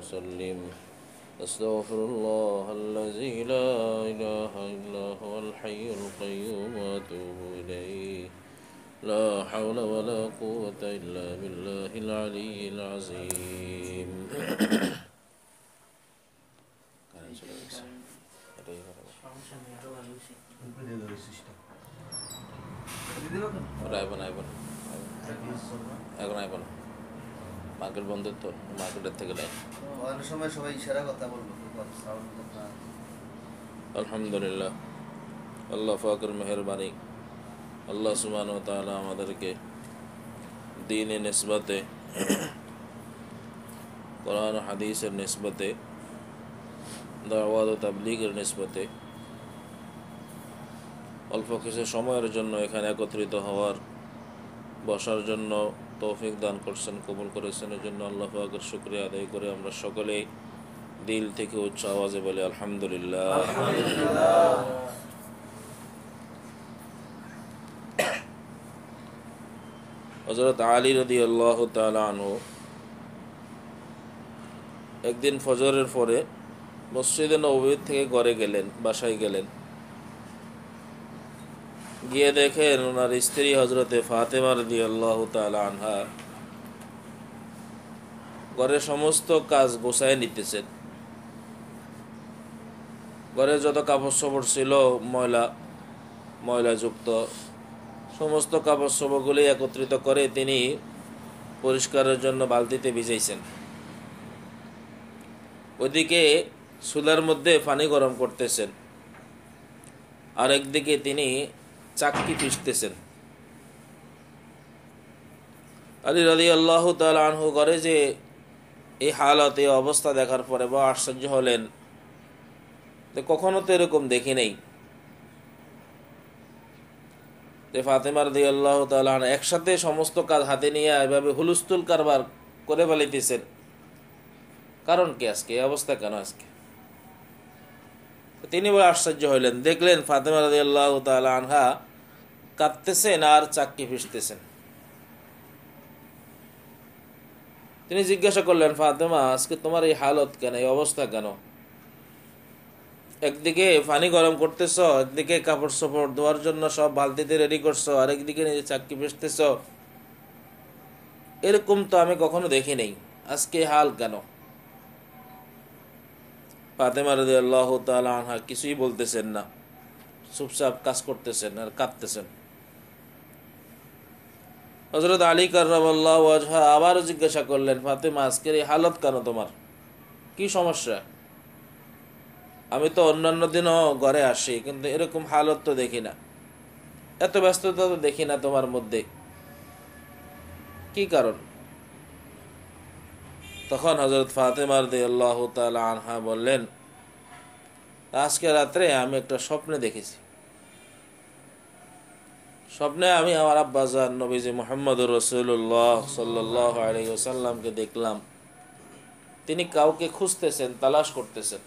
وسلم. أستغفر الله الذي لا إله إلا هو الحي القيوم وأتوب إليه. لا حول ولا قوة إلا بالله العلي العظيم. Market বন্ধ তো, মার্কেটের থেকে নেই। অনেক সময় সবাই ইশারা কথা বলবো। আলহামদুলিল্লাহ, আল্লাহ পাকের মেহেরবানি, আল্লাহ সুবহানাহু ওয়া তাআলা আমাদেরকে দ্বীনের নিসবতে, কোরআন হাদিসের নিসবতে, দাওয়াত ও তাবলীগের নিসবতে অল্প কিছু সময়ের জন্য এখানে একত্রিত হওয়ার, বসার জন্য তৌফিক দান করছেন, কবুল করেছেন। এর জন্য আল্লাহ পাকের শুকরিয়া আদায় করে আমরা সকলেই দিল থেকে উচ্চ আওয়াজে বলি আলহামদুলিল্লাহ। হযরত আলী রাদিয়াল্লাহু তাআলা আনহু একদিন ফজরের পরে মসজিদে নববী থেকে ঘরে গেলেন, বাসায় গেলেন। গিয়ে দেখেন ওনার স্ত্রী হযরতে ফাতেমা রাদিয়াল্লাহু তাআলা আনহা ঘরের সমস্ত কাজ গোছায় নিতেছেন। ঘরে যত কাপড় চোপড় ছিল ময়লাযুক্ত সমস্ত কাপড় চোপড়গুলি একত্রিত করে তিনি পরিষ্কারের জন্য বালতিতে ভিজাইছেন। ওইদিকে চুলার মধ্যে পানি গরম করতেছেন, আর একদিকে তিনি চাক্কি পিষতেছেন। আলী রাদিয়াল্লাহু তাআলা আনহু করে যে এই হালত, এই অবস্থা দেখার পরে বড় আশ্চর্য হলেন যে কখনো তো এরকম দেখি নাই যে ফাতেমা রাদিয়াল্লাহু তাআলা আনহা একসাথে সমস্ত কাজ হাতে নিয়ে এভাবে হুলস্থুল কারবার করে ফেলিতেছেন। কারণ কি আজকে এই অবস্থা কেন? আজকে তিনি বড় আশ্চর্য হইলেন, দেখলেন ফাতেমা রাদিয়াল্লাহু তাআলা আনহা কাঁদতেছেন আর চাক্কি পিষতেছেন। তিনি জিজ্ঞাসা করলেন, ফাতেমা, আজকে তোমার এই হালত কেন, এই অবস্থা কেন? একদিকে পানি গরম করতেছ, একদিকে কাপড় চোপড় ধোয়ার জন্য সব বালতিতে রেডি করছো, আর একদিকে নিজে চাক্কি পিষতেছ। এরকম তো আমি কখনো দেখি নাই, আজকে হাল কেন? ফাতেমা রাদিয়াল্লাহু তাআলা আনহা কিছুই বলতেছেন না, চুপচাপ কাজ করতেছেন আর কাঁদতেছেন। হযরত আলী কাররামাল্লাহু ওয়াজহা আবারও জিজ্ঞাসা করলেন, ফাতেমা, আজকের এই হালত কেন তোমার? কি সমস্যা? আমি তো অন্যান্য দিনও ঘরে আসি, কিন্তু এরকম হালত তো দেখি না, এত ব্যস্ততা তো দেখি না তোমার মধ্যে, কি কারণ? তখন হযরত ফাতেমা রাদিয়াল্লাহু তাআলা আনহা বললেন, আজকে রাত্রে আমি একটা স্বপ্নে দেখেছি। স্বপ্নে আমি আমার আব্বাজান নবীজি মুহাম্মদুর রাসূলুল্লাহ সাল্লাল্লাহু আলাইহি ওয়াসাল্লামকে দেখলাম, তিনি কাউকে খুঁজতেছেন, তালাশ করতেছেন।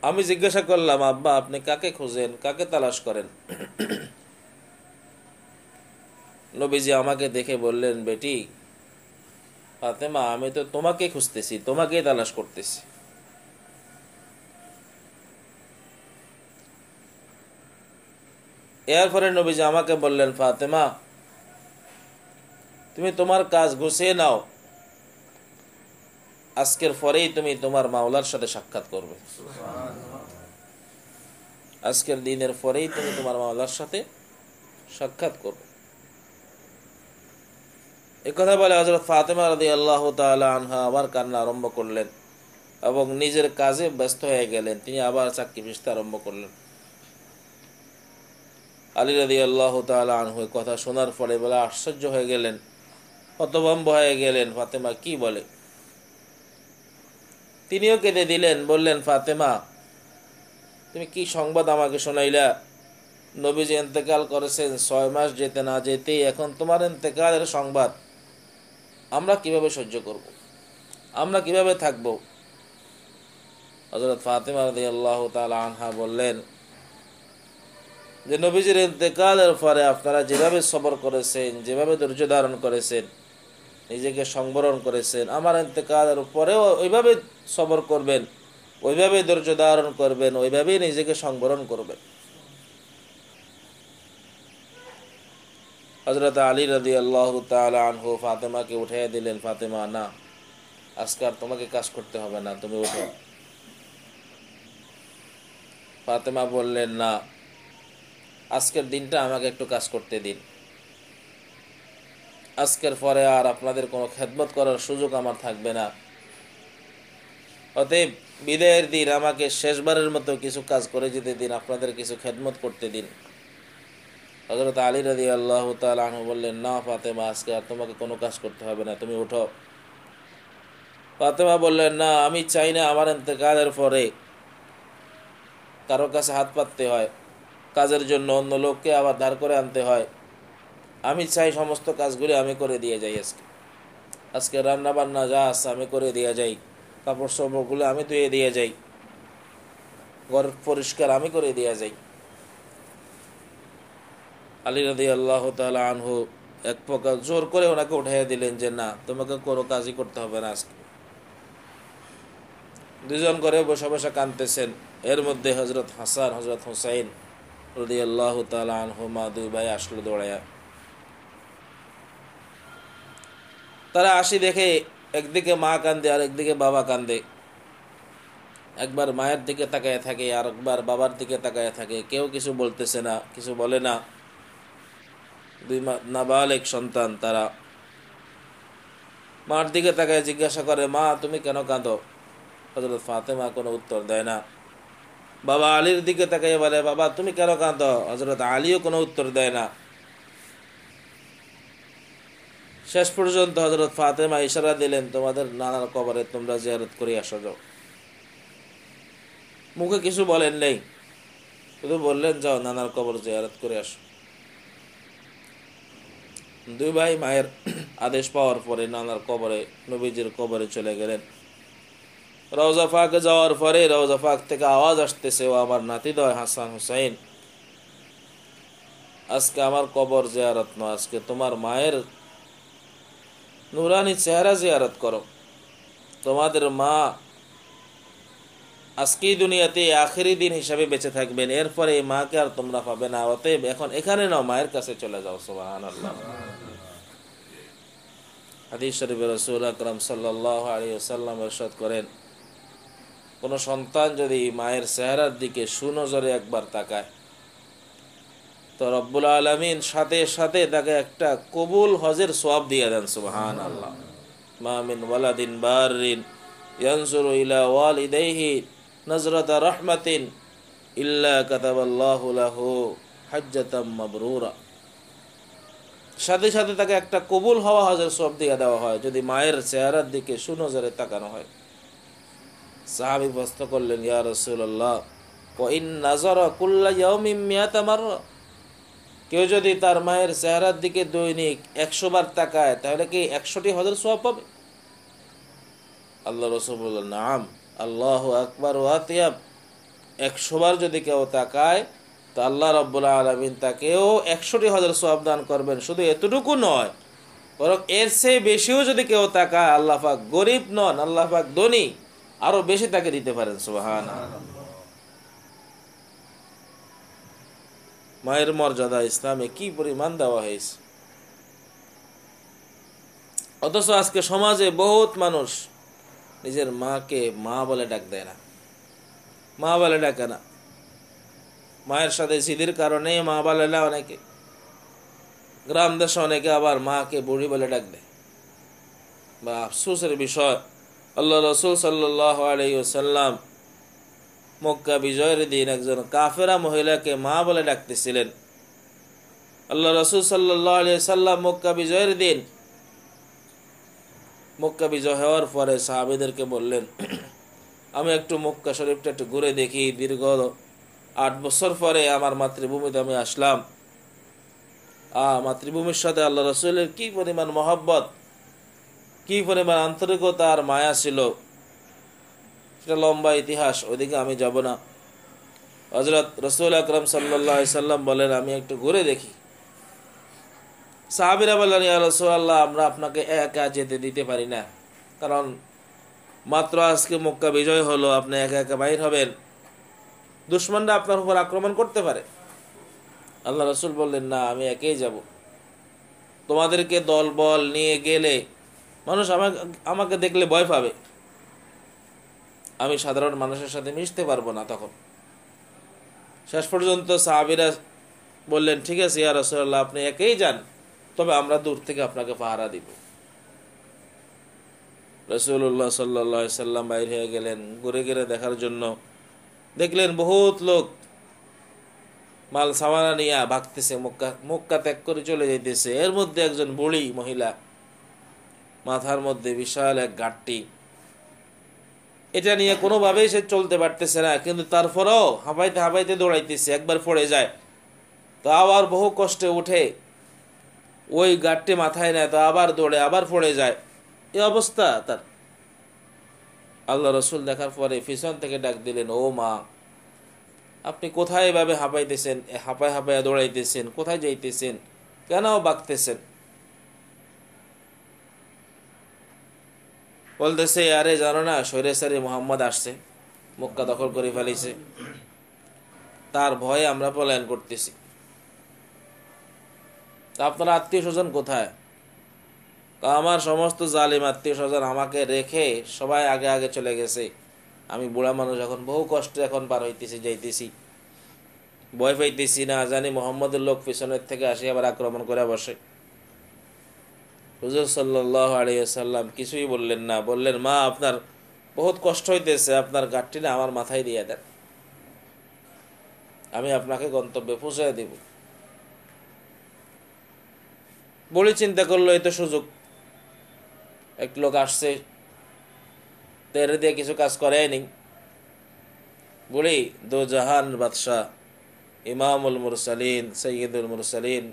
আমি জিজ্ঞাসা করলাম, আব্বা, আপনি কাকে খুঁজেন, কাকে তালাশ করেন? নবীজি আমাকে দেখে বললেন, বেটি ফাতেমা, আমি তো তোমাকে খুঁজতেছি, তোমাকেই তালাশ করতেছি। এরপরে নবীজি আমাকে বললেন, ফাতেমা, তুমি তোমার কাজ গুছিয়ে নাও, আজকের পরেই তুমি তোমার মাওলার সাথে সাক্ষাৎ করবে। আজকের দিনের পরেই তুমি তোমার মাওলার সাথে সাক্ষাৎ করবে। এই কথা বলে হযরত ফাতেমা রাদিয়াল্লাহু তাআলা আনহা আবার কান্না আরম্ভ করলেন এবং নিজের কাজে ব্যস্ত হয়ে গেলেন। তিনি আবার চাক্কি পিষতে আরম্ভ করলেন। আলী রাদিয়াল্লাহু তাআলা আনহু কথা শোনার পরে বলে আশ্চর্য হয়ে গেলেন, হতভম্ব হয়ে গেলেন, ফাতেমা কি বলে? তিনিও কেঁদে দিলেন, বললেন, ফাতেমা, তুমি কি সংবাদ আমাকে শোনাইলা? নবীজি ইন্তেকাল করেছেন 6 মাস যেতে না যেতেই এখন তোমার ইন্তেকালের সংবাদ। আমরা কিভাবে সহ্য করব? আমরা কিভাবে থাকব? হযরত ফাতেমা রাদিয়াল্লাহু তাআলা আনহা বললেন যে নবীজির ইন্তেকালের পরে আপনারা যেভাবে সবর করেছেন, যেভাবে ধৈর্য ধারণ করেছেন, নিজেকে সংবরণ করেছেন, আমার ইন্তেকালের পরেও ওইভাবে সবর করবেন, ওইভাবে ধৈর্য ধারণ করবেন, ওইভাবেই নিজেকে সংবরণ করবেন। হযরত আলী রাদিয়াল্লাহু তাআলা আনহু ফাতেমাকে উঠিয়ে দিলেন, ফাতেমা না, আজকে আর তোমাকে কাজ করতে হবে না, তুমি উঠো। ফাতেমা বললেন, না, আজকের দিনটা আমাকে একটু কাজ করতে দিন, আজকের পরে আর আপনাদের কোনো খেদমত করার সুযোগ আমার থাকবে না, অতএব বিদায়ের দিন আমাকে শেষবারের মতো কিছু কাজ করে যেতে দিন, আপনাদের কিছু খেদমত করতে দিন। হযরত আলী রাদিয়াল্লাহু তাআলা আনহু বললেন, না ফাতেমা, আজকে আর তোমাকে কোনো কাজ করতে হবে না, তুমি উঠো। ফাতেমা বললেন, না, আমি চাই না আমার ইন্তেকালের পরে কারো কাছে হাত পাততে হয়, কাজের জন্য অন্য লোককে আবার ধার করে আনতে হয়। আমি চাই সমস্ত কাজগুলি আমি করে দিয়ে যাই, আজকে রান্না বান্না যা আছে আমি করে দিয়ে যাই, কাপড় চোপড়গুলো আমি ধুয়ে দিয়ে যাই, ঘর পরিষ্কার আমি করে দিয়ে যাই। আলী রাদিয়াল্লাহু তাআলা আনহু এক প্রকার জোর করে ওনাকে উঠাইয়া দিলেন যে না, তোমাকে কোনো কাজই করতে হবে না আজকে। দুজন করে বসে বসে কাঁদতেছেন। এর মধ্যে হযরত হাসান, হযরত হুসাইন রাদিয়াল্লাহু তাআলা আনহুমা দুই ভাই আসলো দৌড়াইয়া। তারা আসি দেখে একদিকে মা কান্দে আর একদিকে বাবা কান্দে, একবার মায়ের দিকে তাকায় থাকে আর একবার বাবার দিকে তাকায় থাকে, কেউ কিছু বলতেছে না, কিছু বলে না। দুই নাবালেগ সন্তান, তারা মার দিকে তাকায় জিজ্ঞাসা করে, মা তুমি কেন কাঁদো? হযরত ফাতেমা কোনো উত্তর দেয় না। বাবা আলীর দিকে তাকায় বলে, বাবা তুমি কেন কাঁদো? হযরত আলীও কোনো উত্তর দেয় না। শেষ পর্যন্ত হযরত ফাতেমা ইশারা দিলেন, তোমাদের নানার কবরে তোমরা জিয়ারত করে আসো যাও। মুখে কিছু বলেন নেই, শুধু বললেন, যাও নানার কবর জিয়ারত করে আসো। দুই ভাই মায়ের আদেশ পাওয়ার পরে নানার কবরে, নবীজির কবরে চলে গেলেন। রওজা পাকে যাওয়ার পরে রওজা পাক থেকে আওয়াজ আসতেছে, ও আমার নাতিদয় হাসান হুসাইন, আজকে আমার কবর জিয়ারত নয়, আজকে তোমার মায়ের নুরানি চেহারা জিয়ারত করো। তোমাদের মা আজকেই দুনিয়াতে আখেরি দিন হিসাবে বেঁচে থাকবেন, এরপরে এই মাকে আর তোমরা পাবে না, অতএব এখন এখানে নাও, মায়ের কাছে চলে যাও। সুবহানাল্লাহ। হাদিস শরীফে রাসূল আকরাম সাল্লাল্লাহু আলাইহি ওয়াসাল্লাম ইরশাদ করেন, কোন সন্তান যদি মায়ের চেহারার দিকে সুনজরে একবার তাকায়, তো রব্বুল আলামিন সাথে সাথে তাকে একটা কবুল হজের সওয়াব দিয়ে দেন। সুবহানাল্লাহ। মা মিন ওয়ালাদিন বারিন ইয়ানজুরু ইলা ওয়ালিদাইহি নজরাতা রাহমাতিন ইল্লা কাতাবাল্লাহু লাহু হাজ্জাতাম মাবরুরা। সাথে সাথে তাকে একটা কবুল হওয়া হজের সওয়াব দিয়ে দেওয়া হয় যদি মায়ের চেহারার দিকে সুনজরে তাকানো হয়। সাহাবী প্রশ্ন করলেন, ইয়া রাসূলুল্লাহ, ওয়া ইন নাযারা কুল্লা ইয়াউমিন মিয়াতা মাররা, কেউ যদি তার মায়ের চেহারার দিকে দৈনিক 100 বার তাকায়, তাহলে কি 100টি হজের সওয়াব পাবে? আল্লাহ রাসূল বললেন, নাম, আল্লাহু আকবার ওয়া আতিয়াব। 100 বার যদি কেউ তাকায়, তো আল্লাহ রাব্বুল আলামিন তাকেও 100টি হজের সওয়াব দান করবেন। শুধু এতটুকু নয়, বরং এর চেয়ে বেশিও যদি কেউ তাকায়, আল্লাহ পাক গরিব নন, আল্লাহ পাক ধনী, আরো বেশি তাকে দিতে পারেন। সুবহানাল্লাহ। মায়ের মর্যাদা ইসলামে কি পরিমাণ দেওয়া হয়েছে, অথচ আজকে সমাজে বহুত মানুষ নিজের মাকে মা বলে ডাক দেয় না, মা বলে ডাকে না। মায়ের সাথে জিদের কারণে মা বলে না অনেকে, গ্রাম দেশে অনেকে আবার মাকে বুড়ি বলে ডাক দেয়। বা আফসোসের বিষয়, আল্লাহ রাসূল সাল্লাল্লাহু আলাইহি ওয়াসাল্লাম মক্কা বিজয়ের দিন একজন কাফেরা মহিলাকে মা বলে ডাকতেছিলেন। আল্লাহ রাসূল সাল্লাল্লাহু আলাইহি ওয়াসাল্লাম মক্কা বিজয়ের দিন, মক্কা বিজয় হওয়ার পরে সাহাবীদেরকে বললেন, আমি একটু মক্কা শরীফটা একটু ঘুরে দেখি, দীর্ঘ 8 বছর পরে আমার মাতৃভূমিতে আমি আসলাম। মাতৃভূমির সাথে আল্লাহ রাসূলের কি পরিমাণ মহব্বত, কি পরিমাণ আন্তরিকতা আর মায়া ছিল, সেটা লম্বা ইতিহাস, ওইদিকে আমি যাব না। হযরত রাসূল আকরাম সাল্লাল্লাহু আলাইহি সাল্লাম বলেন, আমি একটু ঘুরে দেখি। সাহাবীরা বললেন, ইয়া রাসূলুল্লাহ, আমরা আপনাকে একা যেতে দিতে পারি না, কারণ মাত্র আজকে মক্কা বিজয় হলো, আপনি একা একা বাইর হবেন, দুশমনরা আপনার উপর আক্রমণ করতে পারে। আল্লাহ রাসূল বললেন, না, আমি একাই যাব। তোমাদেরকে দল বল নিয়ে গেলে মানুষ আমাকে আমাকে দেখলে ভয় পাবে, আমি সাধারণ মানুষের সাথে মিশতে পারবো না তখন। শেষ পর্যন্ত সাহাবীরা বললেন, ঠিক আছে ইয়া রাসূলুল্লাহ, আপনি একাই যান, তবে আমরা দূর থেকে আপনাকে পাহারা দিব। রাসূলুল্লাহ সাল্লাল্লাহু আলাইহি সাল্লাম বাইর হয়ে গেলেন, ঘুরে ঘুরে দেখার জন্য। দেখলেন বহুত লোক মাল সামানা নিয়ে ভাগতেছে, মক্কা মক্কা ত্যাগ করে চলে যাইতেছে। এর মধ্যে একজন বুড়ি মহিলা, মাথার মধ্যে বিশাল এক গাঁটটি, এটা নিয়ে কোনোভাবেই সে চলতে পারতেছে না, কিন্তু তারপরেও হাঁপাইতে হাঁপাইতে দৌড়াইতেছে। একবার পড়ে যায় তো আবার বহু কষ্টে উঠে, ওই গাঁটটি মাথায় নেয় তো আবার দৌড়ে, আবার পড়ে যায়, এই অবস্থা তার। আল্লাহ রসুল দেখার পরে পিছন থেকে ডাক দিলেন, ও মা, আপনি কোথায় এভাবে হাঁপাইতেছেন, হাঁপায় হাঁপায় দৌড়াইতেছেন, কোথায় যাইতেছেন, কেন বাঁকতেছেন? বলতেছে, আরে জানো না, স্বৈরাচারী মুহাম্মদ আসছে, মক্কা দখল করে ফেলেছে, তার ভয়ে আমরা পলায়ন করতেছি। তা আপনার আত্মীয় স্বজন কোথায়? তা আমার সমস্ত জালিম আত্মীয় স্বজন আমাকে রেখে সবাই আগে আগে চলে গেছে, আমি বুড়া মানুষ, এখন বহু কষ্টে এখন পার হইতেছি, যাইতেছি, ভয় পাইতেছি, না জানি মুহাম্মদের লোক পিছনের থেকে আসি আবার আক্রমণ করে বসে। হুজুর সাল্লাল্লাহু আলাইহি ওয়াসাল্লাম কিছুই বললেন না, বললেন, মা, আপনার বহুত কষ্ট হইতেছে, আপনার গাঁটটি না আমার মাথায় দিয়ে দেন, আমি আপনাকে গন্তব্যে পৌঁছায় দিব। বলি চিন্তা করলো, এই তো সুযোগ, এক লোক আসছে, তেরে দিয়ে কিছু কাজ করেনি। বলি, দো জাহান বাদশাহ, ইমামুল মুরসালিন, সৈয়দুল মুরসালিন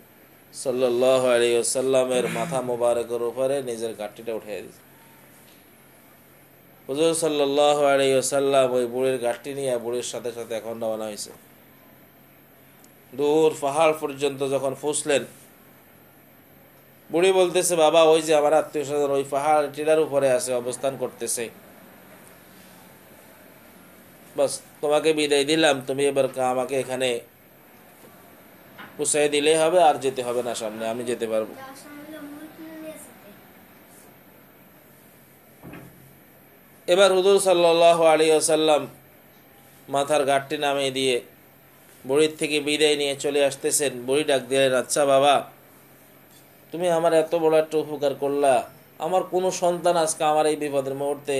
সাল্লাল্লাহু আলাইহি ওয়াসাল্লামের মাথা মোবারকের উপরে নিজের গাঁটটিটা উঠিয়ে দিয়েছে। হুজুর সাল্লাল্লাহু আলাইহি ওয়াসাল্লাম ওই বুড়ির গাঁটটি নিয়ে বুড়ির সাথে সাথে এখন রওনা হয়েছে। দূর পাহাড় পর্যন্ত যখন পৌঁছলেন, বুড়ি বলতেছে, বাবা, ওই যে আমার আত্মীয় স্বজন ওই পাহাড় টিলার উপরে আছে, অবস্থান করতেছে, বাস তোমাকে বিদায় দিলাম, তুমি এবার আমাকে এখানে পৌঁছাই দিলেই হবে, আর যেতে হবে না সামনে, আমি যেতে পারবো। এবার হুজুর সাল্লাল্লাহু আলাইহি ওয়াসাল্লাম মাথার গাঁটটি নামিয়ে দিয়ে বুড়ির থেকে বিদায় নিয়ে চলে আসতেছেন। বুড়ি ডাক দিলেন, আচ্ছা বাবা, তুমি আমার এত বড় একটা উপকার করলা, আমার কোনো সন্তান আজকে আমার এই বিপদের মুহূর্তে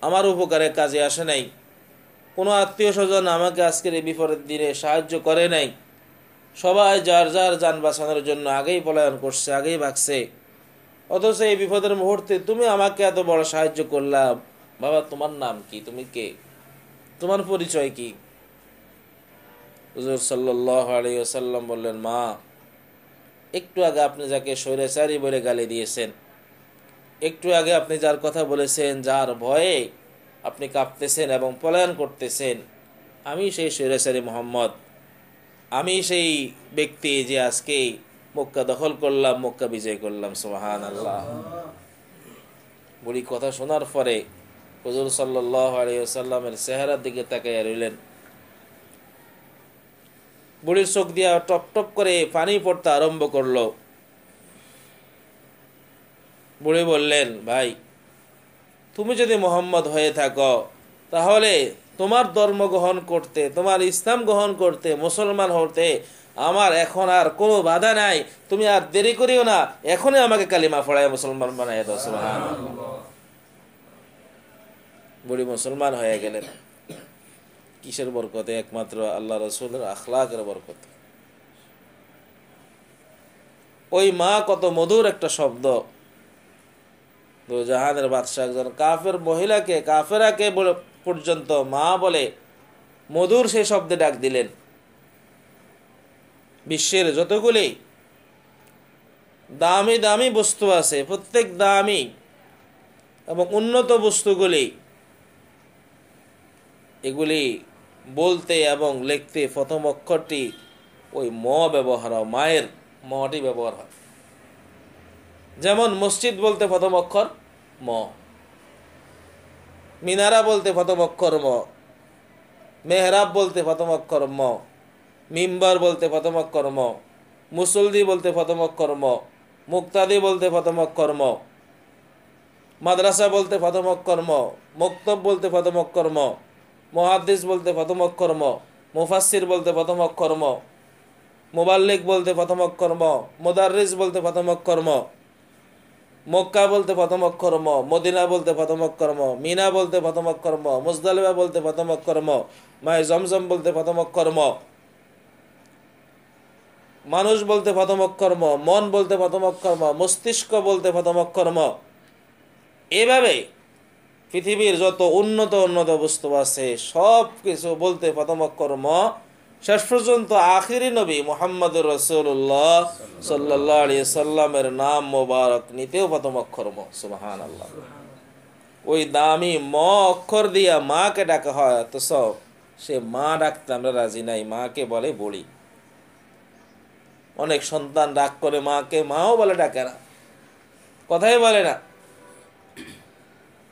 আমার উপকারে কাজে আসে নাই, কোনো আত্মীয় স্বজন আমাকে আজকের এই বিপদের দিনে সাহায্য করে নাই, সবাই যার যার যান বাঁচানোর জন্য আগেই পলায়ন করছে, আগেই ভাগছে, অথচ এই বিপদের মুহূর্তে তুমি আমাকে এত বড় সাহায্য করলা। বাবা, তোমার নাম কি, তুমি কে, তোমার পরিচয় কি? হুজুর সাল্লাল্লাহু আলাইহি ওয়াসাল্লাম বললেন, মা, একটু আগে আপনি যাকে স্বৈরাচারী বলে গালি দিয়েছেন, একটু আগে আপনি যার কথা বলেছেন, যার ভয়ে আপনি কাঁপতেছেন এবং পলায়ন করতেছেন, আমি সেই স্বৈরাচারী মুহাম্মদ, আমি সেই ব্যক্তি যে আজকে মক্কা দখল করলাম, মক্কা বিজয় করলাম। সুবহানাল্লাহ। বুড়ি কথা শোনার পরে হুজুর সাল্লাল্লাহু আলাইহি ওয়াসাল্লামের চেহারার দিকে তাকিয়ে রইলেন। বুড়ির চোখ দিয়া টপ টপ করে পানি পড়তে আরম্ভ করলো। বুড়ি বললেন, ভাই, তুমি যদি মুহাম্মদ হয়ে থাকো, তাহলে তোমার ধর্ম গ্রহণ করতে, তোমার ইসলাম গ্রহণ করতে, মুসলমান হতে আমার এখন আর কোনো বাধা নাই, তুমি আর দেরি করিও না, এখনই আমাকে কালিমা পড়ায় মুসলমান বানায় দাও। সুবহানাল্লাহ। বুড়ি মুসলমান হয়ে গেলেন। কিসের বরকতে? একমাত্র আল্লাহ রাসূলের আখলাকের বরকতে। ওই মা কত মধুর একটা শব্দ। দো জাহানের বাদশাহ একজন কাফের মহিলাকে, কাফেরাকে পর্যন্ত মা বলে মধুর সেই শব্দে ডাক দিলেন। বিশ্বের যতগুলি দামি দামি বস্তু আছে, প্রত্যেক দামি এবং উন্নত বস্তুগুলি, এগুলি বলতে এবং লিখতে প্রথম অক্ষরটি ওই ম ব্যবহার হয়, মায়ের মটি ব্যবহার হয়। যেমন মসজিদ বলতে প্রথম অক্ষর ম, মিনারা বলতে প্রথম অক্ষর ম, মেহরাব বলতে প্রথম অক্ষর ম, মিম্বার বলতে প্রথম অক্ষর ম, মুসল্লি বলতে প্রথম অক্ষর ম, মুক্তাদি বলতে প্রথম অক্ষর ম, মাদ্রাসা বলতে প্রথম অক্ষর ম, মক্তব বলতে প্রথম অক্ষর ম, মুহাদ্দিস বলতে প্রথম অক্ষর ম, মুফাসসির বলতে প্রথম অক্ষর ম, মুবাল্লিগ বলতে প্রথম অক্ষর ম, মুদাররিস বলতে প্রথম অক্ষর ম, মক্কা বলতে প্রথম অক্ষর ম, মদিনা বলতে প্রথম অক্ষর ম, মিনা বলতে প্রথম অক্ষর ম, মুজদালিফা বলতে প্রথম অক্ষর ম, মায়ে জমজম বলতে প্রথম অক্ষর ম, মানুষ বলতে প্রথম অক্ষর ম, মন বলতে প্রথম অক্ষর ম, মস্তিষ্ক বলতে প্রথম অক্ষর ম। এভাবে পৃথিবীর যত উন্নত উন্নত বস্তু আছে সব কিছু বলতে প্রথম অক্ষর ম, শেষ পর্যন্ত আখিরি নবী মুহাম্মদুর রাসূলুল্লাহ সাল্লাল্লাহু আলাইহি সাল্লামের নাম মোবারক নিতেও প্রথম অক্ষর ম। সুবহানাল্লাহ। ওই দামি ম অক্ষর দিয়া মাকে ডাকা হয়, তো সব সে মা ডাকতে আমরা রাজি নাই, মাকে বলে বলি। অনেক সন্তান ডাক করে মাকে, মাও বলে ডাকে না, কথাই বলে না।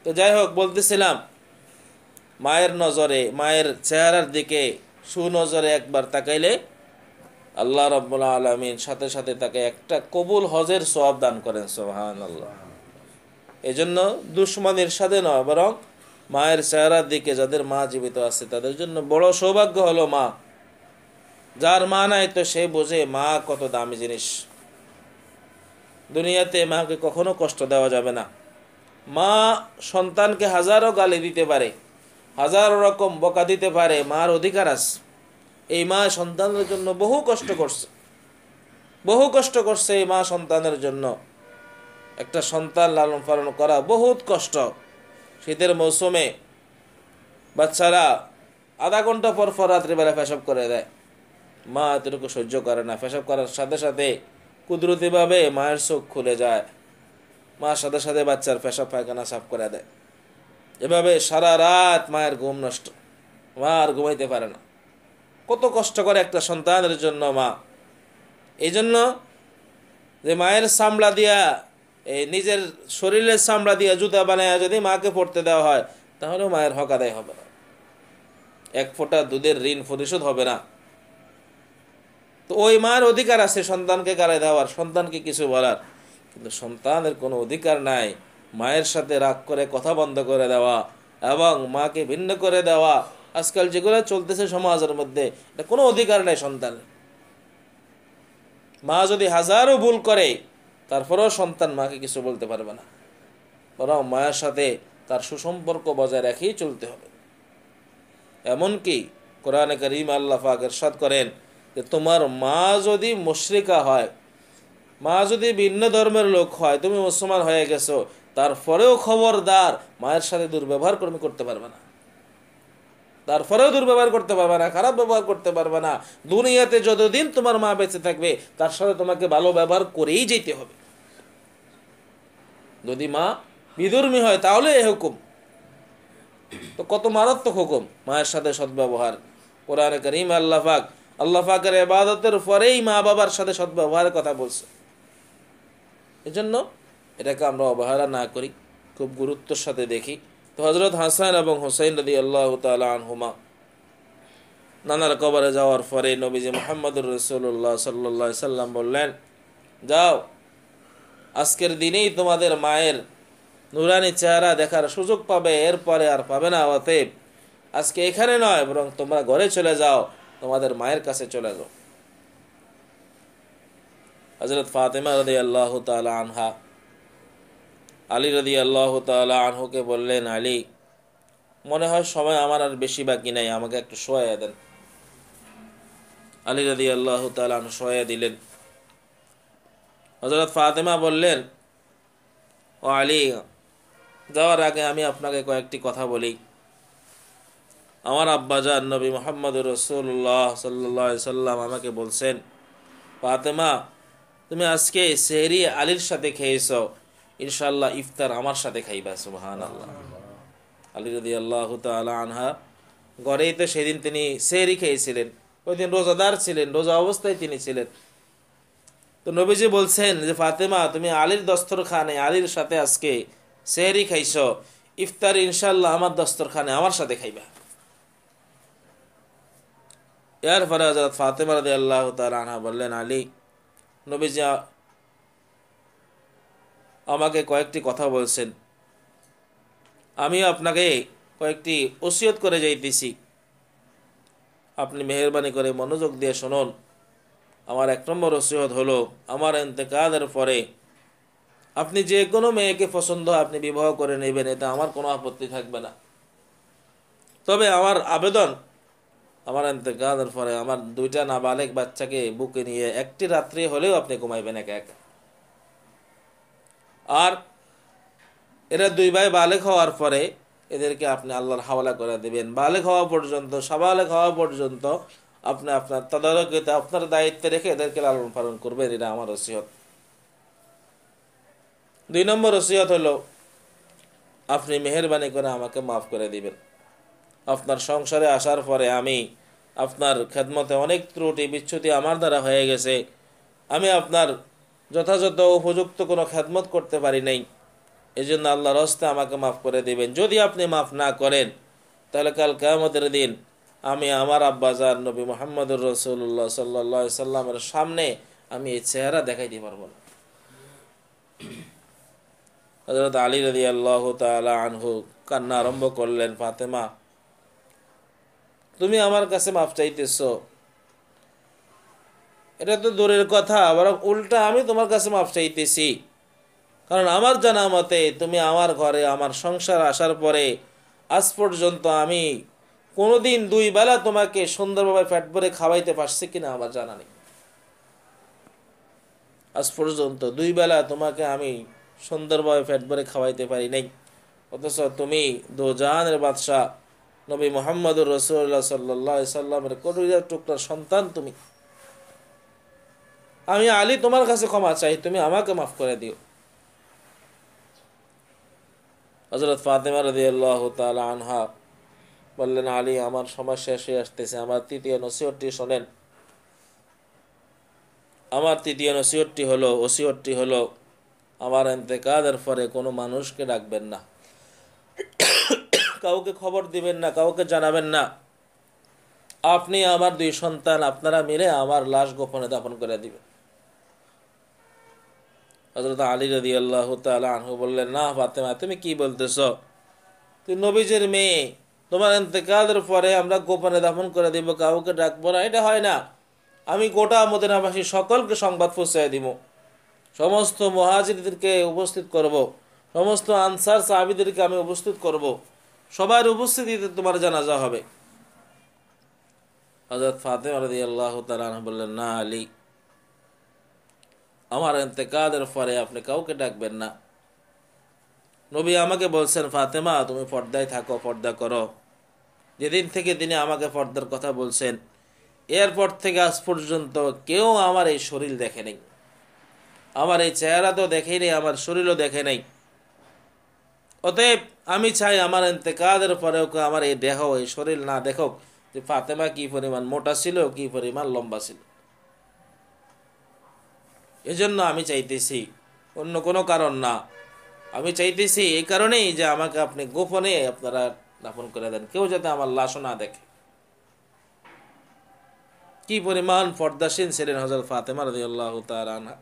তো যাই হোক, বলতেছিলাম মায়ের নজরে, মায়ের চেহারার দিকে সুনজরে একবার তাকাইলে আল্লাহ রাব্বুল আলামিন সাথে সাথে তাকে একটা কবুল হজের সওয়াব দান করেন। সুবহানাল্লাহ। এজন্য দুশ্মনের সাথে নয়, বরং মায়ের চেহারার দিকে যাদের মা জীবিত আছে তাদের জন্য বড় সৌভাগ্য হলো মা। যার মা নাই তো সে বোঝে মা কত দামি জিনিস। দুনিয়াতে মাকে কখনো কষ্ট দেওয়া যাবে না। মা সন্তানকে হাজারো গালি দিতে পারে, হাজারো রকম বকা দিতে পারে, মার অধিকার আছে। এই মা সন্তানের জন্য বহু কষ্ট করছে, বহু কষ্ট করছে এই মা সন্তানের জন্য। একটা সন্তান লালন পালন করা বহুত কষ্ট। শীতের মৌসুমে বাচ্চারা আধা ঘন্টা পর পর রাত্রিবেলা পেশাব করে দেয়, মা এতটুকু সহ্য করে না। পেশাব করার সাথে সাথে কুদরতিভাবে মায়ের চোখ খুলে যায়, মা সাথে সাথে বাচ্চার পেশাব পায়খানা সাফ করে দেয়। এভাবে সারা রাত মায়ের ঘুম নষ্ট, মা আর ঘুমাইতে পারে না। কত কষ্ট করে একটা সন্তানের জন্য মা। এই জন্য যে মায়ের চামড়া দিয়া, এই নিজের শরীরের চামড়া দিয়া জুতা বানায় যদি মাকে পড়তে দেওয়া হয় তাহলেও মায়ের হক আদায় হবে না, এক ফোঁটা দুধের ঋণ পরিশোধ হবে না। তো ওই মায়ের অধিকার আছে সন্তানকে গালি দেওয়ার, সন্তানকে কিছু বলার, কিন্তু সন্তানের কোনো অধিকার নাই মায়ের সাথে রাগ করে কথা বন্ধ করে দেওয়া এবং মাকে ভিন্ন করে দেওয়া। আজকাল যেগুলো চলতেছে সমাজের মধ্যে, এটা কোনো অধিকার নাই সন্তানের। মা যদি হাজারো ভুল করে তারপরেও সন্তান মাকে কিছু বলতে পারবে না, বরং মায়ের সাথে তার সুসম্পর্ক বজায় রেখেই চলতে হবে। এমনকি কোরআনে কারীম আল্লাহ পাক ইরশাদ করেন যে তোমার মা যদি মুশরিকা হয়, মা যদি ভিন্ন ধর্মের লোক হয়, তুমি মুসলমান হয়ে গেছো, তারপরেও খবরদার মায়ের সাথে দুর্ব্যবহার করতে পারবে না, তারপরেও দুর্ব্যবহার করতে পারবে না, খারাপ ব্যবহার করতে পারবে না। দুনিয়াতে যতদিন তোমার মা বেঁচে থাকবে তার সাথে তোমাকে ভালো ব্যবহার করেই যেতে হবে। যদি মা বিধর্মী হয় তাহলে এই হুকুম। তো কত মারাত্মক হুকুম মায়ের সাথে সদ্ব্যবহার। কোরআনে কারীম আল্লাহ পাকের ইবাদতের পরেই মা বাবার সাথে সদ্ব্যবহারের কথা বলছে। এজন্য এটাকে আমরা অবহেলা না করি, খুব গুরুত্বের সাথে দেখি। তো হযরত হাসান এবং হুসাইন রাদিয়াল্লাহু তাআলা আনহুমা নানার কবরে যাওয়ার পরে নবীজি মুহাম্মদুর রাসূলুল্লাহ সাল্লাল্লাহু আলাইহি সাল্লাম বললেন, যাও, আজকের দিনেই তোমাদের মায়ের নুরানি চেহারা দেখার সুযোগ পাবে, এরপরে আর পাবে না। অতএব আজকে এখানে নয়, বরং তোমরা ঘরে চলে যাও, তোমাদের মায়ের কাছে চলে যাও। হযরত ফাতেমা রাদিয়াল্লাহু তাআলা আনহা আলী রাদিয়াল্লাহু তাআলা আনহুকে বললেন, আলী, মনে হয় সময় আমার আর বেশি বাকি নাই, আমাকে একটু শোয়াইয়া দেন। আলী রাদিয়াল্লাহু তাআলা আনহু শোয়াইয়া দিলেন। হযরত ফাতেমা বললেন, ও আলী, যাওয়ার আগে আমি আপনাকে কয়েকটি কথা বলি। আমার আব্বাজান নবী মুহাম্মদুর রাসূলুল্লাহ সাল্লাল্লাহু আলাইহি সাল্লাম আমাকে বলছেন, ফাতেমা, তুমি আজকে সেহরি আলীর সাথে খেয়েছো, ইনশাআল্লাহ ইফতার আমার সাথে খাইবা। সুবহানাল্লাহ। আলী রাদিয়াল্লাহু তাআলা আনহা ঘরেই তো সেদিন তিনি সেহরি খেয়েছিলেন, ওই দিন রোজাদার ছিলেন, রোজা অবস্থায় তিনি ছিলেন। তো তো নবীজি বলছেন যে ফাতেমা, তুমি আলীর দস্তরখানে আলীর সাথে আজকে সেহরি খাইছ, ইফতার ইনশাল্লাহ আমার দস্তরখানে আমার সাথে খাইবা। এর পরে হযরত ফাতেমা রাদিয়াল্লাহু তাআলা আনহা বললেন, আলী, নবীজি আমাকে কয়েকটি কথা বলছেন, আমি আপনাকে কয়েকটি ওসিয়ত করে যাইতেছি, আপনি মেহেরবানি করে মনোযোগ দিয়ে শুনুন। আমার 1 নম্বর ওসিয়ত হলো, আমার ইন্তেকালের পরে আপনি যে কোনো মেয়েকে পছন্দ আপনি বিবাহ করে নেবেন, এতে আমার কোনো আপত্তি থাকবে না। তবে আমার আবেদন, আমার ইন্তেকালের পরে আমার 2টা নাবালেগ বাচ্চাকে বুকে নিয়ে একটি রাত্রি হলেও আপনি ঘুমাইবেন একা একা। আর এরা 2 ভাই বালেগ হওয়ার পরে এদেরকে আপনি আল্লাহর হাওয়ালা করে দেবেন। বালেগ হওয়া পর্যন্ত, সাবালেগ হওয়া পর্যন্ত আপনি আপনার তদারকিতে, আপনার দায়িত্বে রেখে এদেরকে লালন পালন করবেন। এটা আমার ওসিয়ত। 2 নম্বর ওসিয়ত হলো, আপনি মেহেরবানি করে আমাকে মাফ করে দিবেন। আপনার সংসারে আসার পরে আমি আপনার খেদমতে অনেক ত্রুটি বিচ্যুতি আমার দ্বারা হয়ে গেছে, আমি আপনার যথাযথ উপযুক্ত কোনো খেদমত করতে পারি নাই, এই জন্য আল্লাহর হস্তে আমাকে মাফ করে দিবেন। যদি আপনি মাফ না করেন তাহলে কাল কিয়ামতের দিন আমি আমার আব্বাজান নবী মুহাম্মদুর রাসূলুল্লাহ সাল্লাল্লাহু আলাইহি সাল্লামের সামনে আমি এই চেহারা দেখাইতে পারবো না। হযরত আলী রাদিয়াল্লাহু তাআলা আনহু কান্না আরম্ভ করলেন, ফাতেমা, তুমি আমার কাছে মাফ চাইতেছো, এটা তো দূরের কথা, বরং উল্টা আমি তোমার কাছে মাফ চাইতেছি। কারণ আমার জানা মতে তুমি আমার ঘরে আমার সংসার আসার পরে আজ পর্যন্ত আমি কোনোদিন 2 বেলা তোমাকে সুন্দরভাবে পেট ভরে খাওয়াইতে পারছি কিনা আমার জানা নেই। আজ পর্যন্ত 2 বেলা তোমাকে আমি সুন্দরভাবে পেট ভরে খাওয়াইতে পারি নাই, অথচ তুমি দোজানের বাদশাহ নবী মুহাম্মদুর রাসূলুল্লাহ সাল্লাল্লাহু আলাইহি সাল্লামের কলিজার টুকরার সন্তান তুমি। আমি আলী তোমার কাছে ক্ষমা চাই, তুমি আমাকে মাফ করে দিও। হযরত ফাতেমা রাদিয়াল্লাহু তাআলা আনহা বললেন, আলী, আমার সময় শেষ হয়ে আসতেছে, আমার 3য় নসিহতটি শোনেন। আমার 3য় ওসিয়তটি হলো, আমার ইন্তেকালের পরে কোনো মানুষকে ডাকবেন না, কাউকে খবর দিবেন না, কাউকে জানাবেন না। আপনি আমার 2 সন্তান আপনারা মিলে আমার লাশ গোপনে দাফন করে দিবেন। হযরত আলী রাদিয়াল্লাহু তাআলা আনহু বললেন, না ফাতেমা, তুমি কি বলতেছো? তুই নবীজির মেয়ে, তোমার ইন্তেকালের পরে আমরা গোপনে দাফন করে দিব, কাউকে ডাকবো না, এটা হয় না। আমি গোটা মদিনাবাসী সকলকে সংবাদ পৌঁছায় দিব, সমস্ত মুহাজিরদেরকে উপস্থিত করব, সমস্ত আনসার সাহাবীদেরকে আমি উপস্থিত করব, সবার উপস্থিতিতে তোমার জানাজা হবে। হযরত ফাতেমা রাদিয়াল্লাহু তাআলা আনহা বললেন, না আলী, আমার ইন্তেকালের পরে আপনি কাউকে ডাকবেন না। নবী আমাকে বলছেন, ফাতেমা, তুমি পর্দায় থাকো, পর্দা করো। যেদিন থেকে তিনি আমাকে পর্দার কথা বলছেন, এরপর থেকে আজ পর্যন্ত কেউ আমার এই শরীর দেখে নেই, আমার এই চেহারা তো দেখেই নেই, আমার শরীরও দেখে নেই। অতএব আমি চাই আমার ইন্তেকালের পরেও আমার এই দেহ, এই শরীর না দেখুক যে ফাতেমা কি পরিমাণ মোটা ছিল, কি পরিমাণ লম্বা ছিল। এজন্য আমি চাইতেছি, অন্য কোনো কারণ না, আমি চাইতেছি এই কারণেই যে আমাকে আপনি গোপনে আপনারা দাফন করে দেন, কেউ যাতে আমার লাশও না দেখে। কি পরিমাণ পর্দাসীন ছিলেন হযরত ফাতেমা রাদিয়াল্লাহু তাআলা আনহা।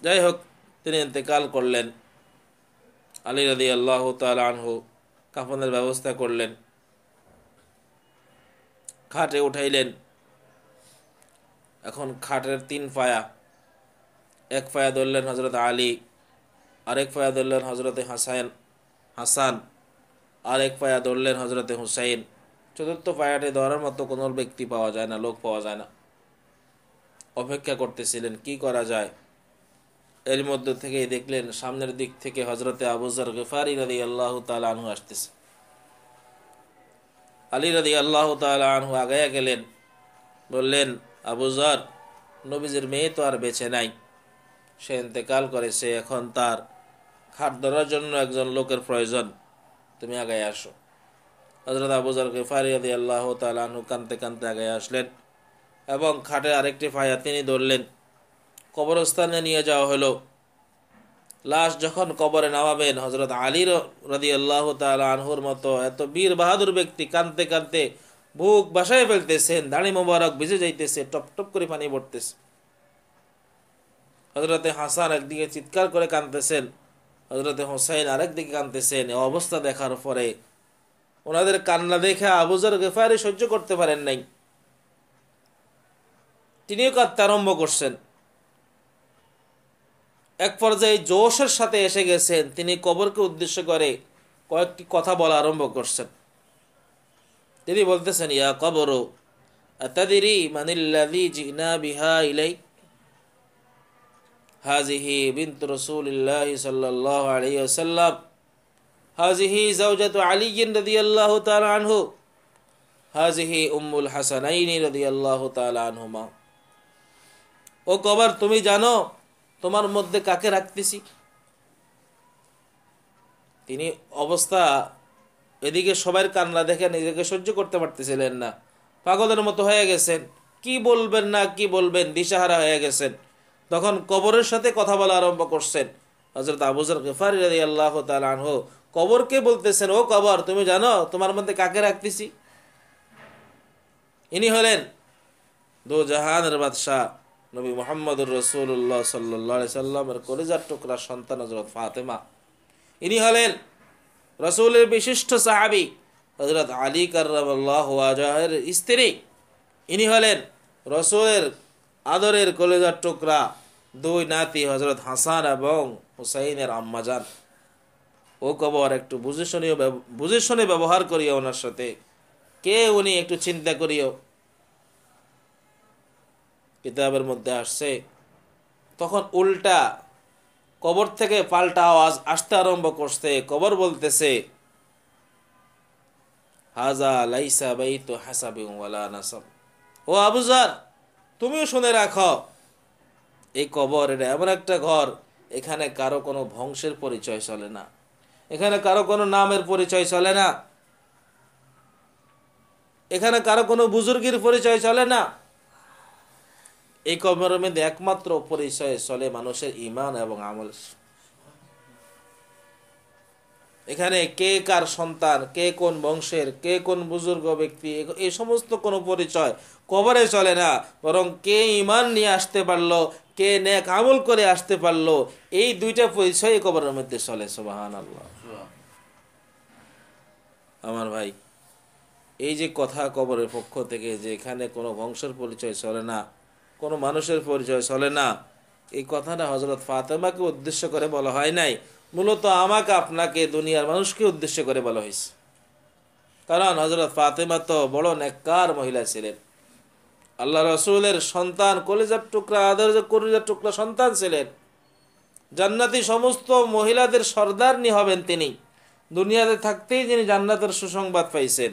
যাই হোক, তিনি ইন্তেকাল করলেন। আলী রাদিয়াল্লাহু তাআলা আনহু কাফনের ব্যবস্থা করলেন, খাটে উঠাইলেন। এখন খাটের 3 পায়া, 1 পায়া ধরলেন হযরত আলী, আরেক পায়া ধরলেন হযরতে হাসান, আরেক পায়া ধরলেন হযরতে হুসাইন। 4র্থ পায়াটি ধরার মতো কোনো ব্যক্তি পাওয়া যায় না, লোক পাওয়া যায় না। অপেক্ষা করতেছিলেন কি করা যায়। এর মধ্যে থেকেই দেখলেন সামনের দিক থেকে হযরতে আবু যর গিফারি রাদিয়াল্লাহু তাআলা আনহু আসতেছে। আলী রাদিয়াল্লাহু তাআলা আনহু আগায়া গেলেন, বললেন, আবু যর, নবীজির মেয়ে তো আর বেঁচে নাই, সে ইন্তেকাল করেছে, এখন তার খাট ধরার জন্য একজন লোকের প্রয়োজন, তুমি আগায় আসো। হযরত আবু যর গিফারি রাদিয়াল্লাহু তাআলা আনহু কাঁদতে কাঁদতে আগায় আসলেন। এবং খাটে আরেকটি পায়া তিনি ধরলেন। কবরস্থানে নিয়ে যাওয়া হলো। লাশ যখন কবরে নামাবেন, হযরত আলী রাদিয়াল্লাহু তাআলা আনহুর মতো এত বীর বাহাদুর ব্যক্তি কাঁদতে কাঁদতে বুক বাসায় ফেলতেছেন, দাড়ি মোবারক ভিজে যাইতেছে, টপ টপ করে পানি পড়তেছে। হযরতে হাসান একদিকে চিৎকার করে কাঁদতেছেন, হযরতে হুসাইন আরেকদিকে কাঁদতেছেন। এই অবস্থা দেখার পরে ওনাদের কান্না দেখে আবু যর গিফারি সহ্য করতে পারেন নাই, তিনিও কাঁদতে আরম্ভ করছেন। এক পর্যায়ে জোশের সাথে এসে গেছেন, তিনি কবরকে উদ্দেশ্য করে কয়েকটি কথা বলা আরম্ভ করছেন। তিনি বলতেছেন, ইয়া কবর আতাদরি মানিল্লাযী জিনা বিহা ইলাইক, হাযিহি বিনত রাসূলিল্লাহি সাল্লাল্লাহু আলাইহি ওয়াসাল্লাম, হাযিহি যাওজাতু আলী রাদিয়াল্লাহু তাআলা আনহু, হাযিহি উম্মুল হাসানাইন রাদিয়াল্লাহু তাআলা আনহুমা। ও কবর, তুমি জানো তোমার মধ্যে কাকে রাখতেছি? তিনি অবস্থা, এদিকে সবার কান্না দেখে নিজেকে সহ্য করতে পারতেছিলেন না, পাগলের মতো হয়ে গেছেন, কি বলবেন না কি বলবেন দিশাহারা হয়ে গেছেন। তখন কবরের সাথে কথা বলা আরম্ভ করছেন। হযরত আবু যর গিফারি রাদিয়াল্লাহু তাআলা আনহু কবরকে বলতেছেন, ও কবর, তুমি জানো তোমার মধ্যে কাকে রাখতেছি? ইনি হলেন দো জাহানের বাদশাহ নবী মুহাম্মদুর রাসূলুল্লাহ সাল্লাল্লাহু আলাইহি সাল্লামের কলিজার টুকরা সন্তান হযরত ফাতেমা। ইনি হলেন রাসূলের বিশিষ্ট সাহাবী হযরত আলী কাররামাল্লাহু ওয়াজহার স্ত্রী। ইনি হলেন রাসূলের আদরের কলিজার টুকরা দুই নাতি হযরত হাসান এবং হুসাইনের আম্মাজান। ও কবর, একটু বুঝে শুনে ব্যবহার করিও ওনার সাথে, কে উনি একটু চিন্তা করিও। কিতাবের মধ্যে আসছে, তখন উল্টা কবর থেকে পাল্টা আওয়াজ আসতে আরম্ভ করছে। কবর বলতেছে, হাজা লাইসা বাইতু হাসাবিন ওয়ালা নাসাব। ও আবু যর, তুমিও শুনে রাখো, এই কবর এটা এমন একটা ঘর, এখানে কারো কোনো বংশের পরিচয় চলে না, এখানে কারো কোনো নামের পরিচয় চলে না, এখানে কারো কোনো বুজুর্গের পরিচয় চলে না। এই কবরের মধ্যে একমাত্র পরিচয় চলে মানুষের ঈমান এবং আমল। এখানে কে কার সন্তান, কে কোন বংশের, কে কোন বুজুর্গ ব্যক্তি, এই সমস্ত কোনো পরিচয় কবরে চলে না, বরং কে ঈমান নিয়ে আসতে পারলো, কে নেক আমল করে আসতে পারলো, এই দুইটা পরিচয় কবরের মধ্যে চলে। সুবহানাল্লাহ। আমার ভাই, এই যে কথা কবরের পক্ষ থেকে যে এখানে কোনো বংশের পরিচয় চলে না, কোনো মানুষের পরিচয় চলে না, এই কথাটা হযরত ফাতেমাকে উদ্দেশ্য করে বলা হয় নাই, মূলত আমাকে আপনাকে দুনিয়ার মানুষকে উদ্দেশ্য করে বলা হয়েছে। কারণ হযরত ফাতেমা তো বড় নেককার মহিলা ছিলেন, আল্লাহ রাসূলের সন্তান, কলিজার টুকরা, আদরের কলিজার টুকরা সন্তান ছিলেন। জান্নাতি সমস্ত মহিলাদের সর্দারনি হবেন তিনি। দুনিয়াতে থাকতেই যিনি জান্নাতের সুসংবাদ পাইছেন,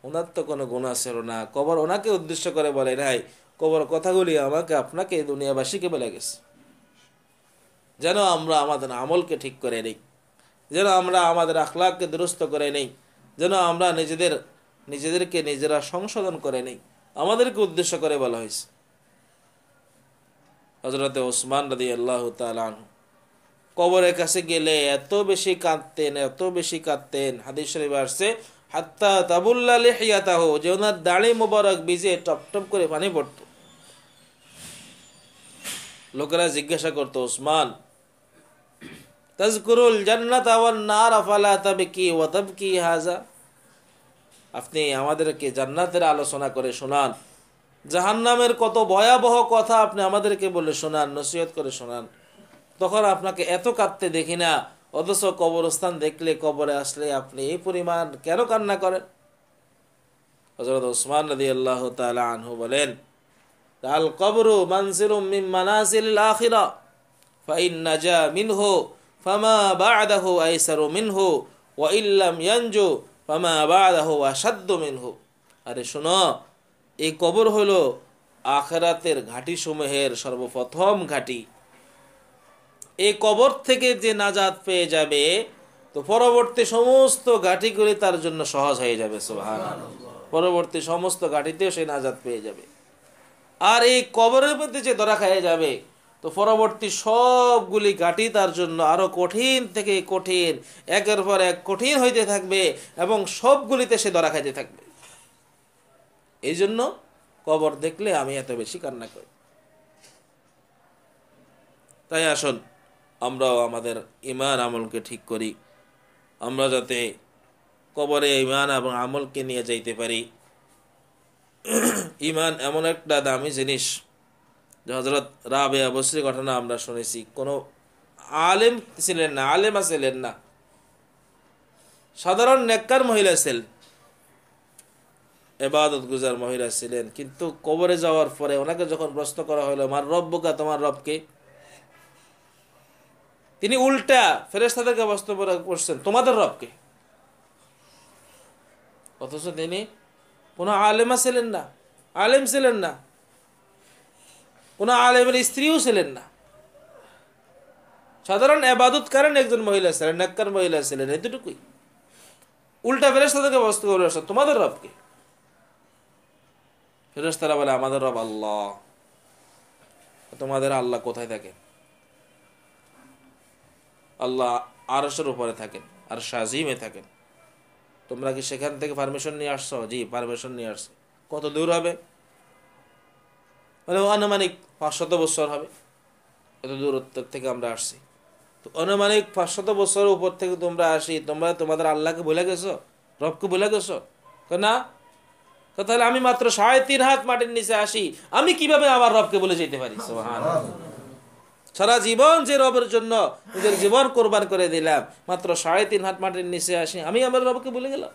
ওনার তো কোনো গুনাহ ছিল না। কবর ওনাকে উদ্দেশ্য করে বলে নাই, কবর কথাগুলি আমাকে আপনাকে দুনিয়াবাসীকে বলে গেছে, যেন আমরা আমাদের আমলকে ঠিক করে নেই, যেন আমরা আমাদের আখলাককে দুরুস্ত করে নেই, যেন আমরা নিজেদেরকে নিজেরা সংশোধন করে নেই, আমাদেরকে উদ্দেশ্য করে বলা হয়েছে। হযরতে ওসমান রাদিয়াল্লাহু তাআলা আনহু কবরের কাছে গেলে এত বেশি কাঁদতেন, হাদিস শরীফে আসছে, হাত্তা তাবুল্লা লিহিয়াতাহু, যে ওনার দাড়ি মোবারক ভিজে টপ টপ করে পানি পড়ত। লোকেরা জিজ্ঞাসা করতো, ওসমান, তাজকুরুল জান্নাত ওয়ান নার ফালা তাবকি ওয়া তাবকি হাযা, আপনি আমাদেরকে জান্নাতের আলোচনা করে শোনান, জাহান্নামের কত ভয়াবহ কথা আপনি আমাদেরকে বলে শোনান, নসিহত করে শোনান, তখন আপনাকে এত কাঁদতে দেখি না, অথচ কবরস্থান দেখলে, কবরে আসলে আপনি এই পরিমাণ কেন কান্না করেন? হযরত ওসমান রাদিয়াল্লাহু তাআলা আনহু বলেন, আল কবরু মানজিলুম মিন মানাজিলিল আখিরা, ফাইন নাজা মিনহু ফামা বা'দাহু আইসারু মিনহু ওয়া ইল্লাম ইয়ানজু ফামা বা'দাহু আশাদ্দু মিনহু। আরে শোনো, এই কবর হলো আখিরাতের ঘাঁটি সমূহের সর্বপ্রথম ঘাঁটি। এই কবর থেকে যে নাজাত পেয়ে যাবে, তো পরবর্তী সমস্ত ঘাঁটিগুলি তার জন্য সহজ হয়ে যাবে। সুবহানাল্লাহ। পরবর্তী সমস্ত ঘাঁটিতেও সে নাজাত পেয়ে যাবে। আর এই কবরের মধ্যে যে ধরা খেয়ে যাবে, তো পরবর্তী সবগুলি ঘাটি তার জন্য আরো কঠিন থেকে কঠিন, একের পর এক কঠিন হইতে থাকবে এবং সবগুলিতে সে ধরা খাইতে থাকবে। এই জন্য কবর দেখলে আমি এত বেশি কান্না করি। তাই আসুন আমরাও আমাদের ঈমান আমলকে ঠিক করি, আমরা যাতে কবরে ঈমান এবং আমলকে নিয়ে যাইতে পারি। ঈমান এমন একটা দামি জিনিস যে হযরত রাবিয়া বসরি ঘটনা আমরা শুনেছি, কোনো আলেম ছিলেন না, আলেমা ছিলেন না, সাধারণ নেককার মহিলা ছিলেন, ইবাদত গুজার মহিলা ছিলেন, কিন্তু কবরে যাওয়ার পরে ওনাকে যখন প্রশ্ন করা হলো মার রব্বুকা, তোমার রবকে, তিনি উল্টা ফেরেশতাদেরকে প্রশ্ন করছেন তোমাদের রবকে। অথচ তিনি কোনো আলেমা ছিলেন না, আলেম ছিলেন না, কোনো আলেমের স্ত্রীও ছিলেন না, সাধারণ ইবাদতকারী একজন মহিলা ছিলেন, নেককার মহিলা ছিলেন, এতটুকুই। উল্টা ফেরেশতাদেরকে প্রশ্ন করে তোমাদের রবকে। ফেরেশতারা বলে আমাদের রব আল্লাহ। তোমাদের আল্লাহ কোথায় থাকেন? আল্লাহ আরশের উপরে থাকেন, আরশ আজিমে থাকেন। তোমরা কি সেখান থেকে পারমিশন নিয়ে আসছো? জি, পারমিশন নিয়ে আসছো। কত দূর হবে? মানে আনুমানিক 500 বছর হবে, এত দূরত্ব থেকে আমরা আসছি। তো আনুমানিক 500 বছরের উপর থেকে তোমরা আসি, তোমরা তোমাদের আল্লাহকে ভুলে গেছো, রবকে ভুলে গেছো? না। তাহলে আমি মাত্র 3.5 হাত মাটির নিচে আসি, আমি কিভাবে আমার রবকে বলে যেতে পারি? সুবহানাল্লাহ। সারা জীবন যে রবের জন্য নিজের জীবন কোরবান করে দিলাম, মাত্র 3.5 হাত মাটির নিচে আসি, আমি আমার রবকে ভুলে গেলাম।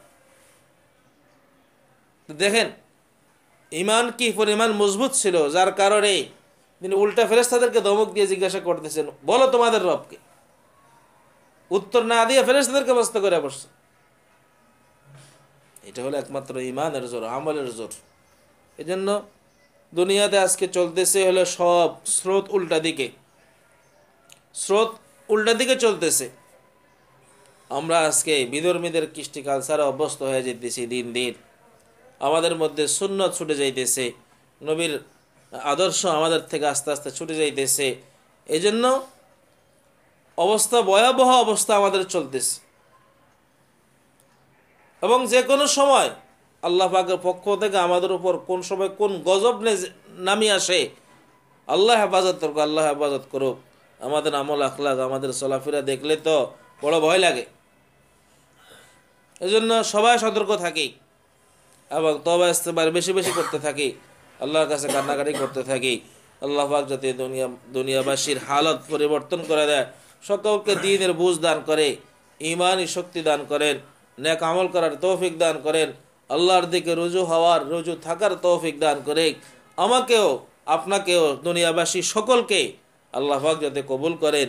দেখেন ঈমান কি পরিমাণ মজবুত ছিল, যার কারণে তিনি উল্টা ফেরেশতাদেরকে ধমক দিয়ে জিজ্ঞাসা করতেছেন বলো তোমাদের রবকে। উত্তর না দিয়ে ফেরেশতাদেরকে প্রশ্ন করে বসছে। এটা হলো একমাত্র ঈমানের জোর, আমলের জোর। এজন্য দুনিয়াতে আজকে চলতেছে হলো সব স্রোত উল্টা দিকে, স্রোত উল্টা দিকে চলতেছে। আমরা আজকে বিধর্মীদের কৃষ্টি কালচারে অভ্যস্ত হয়ে যেতেছি দিন দিন, আমাদের মধ্যে সুন্নত ছুটে যাইতেছে, নবীর আদর্শ আমাদের থেকে আস্তে আস্তে ছুটে যাইতেছে। এই জন্য অবস্থা, ভয়াবহ অবস্থা আমাদের চলতেছে, এবং যে কোনো সময় আল্লাহ পাকের পক্ষ থেকে আমাদের উপর কোন সময় কোন গজব নামিয়ে আসে, আল্লাহ হেফাজত করুক, আল্লাহ হেফাজত করুক। আমাদের আমল আখলাক, আমাদের চলাফেরা দেখলে তো বড় ভয় লাগে। এজন্য সবাই সতর্ক থাকি এবং তওবা ইস্তেগফার বেশি বেশি করতে থাকি, আল্লাহর কাছে কান্নাকাটি করতে থাকি। আল্লাহ পাক যাতে দুনিয়াবাসীর হালত পরিবর্তন করে দেয়, সকলকে দ্বীনের বুঝ দান করে, ঈমানি শক্তি দান করেন, নেক আমল করার তৌফিক দান করেন, আল্লাহর দিকে রুজু হওয়ার, রুজু থাকার তৌফিক দান করে আমাকেও আপনাকেও দুনিয়াবাসী সকলকে আল্লাহ পাক যাতে কবুল করেন,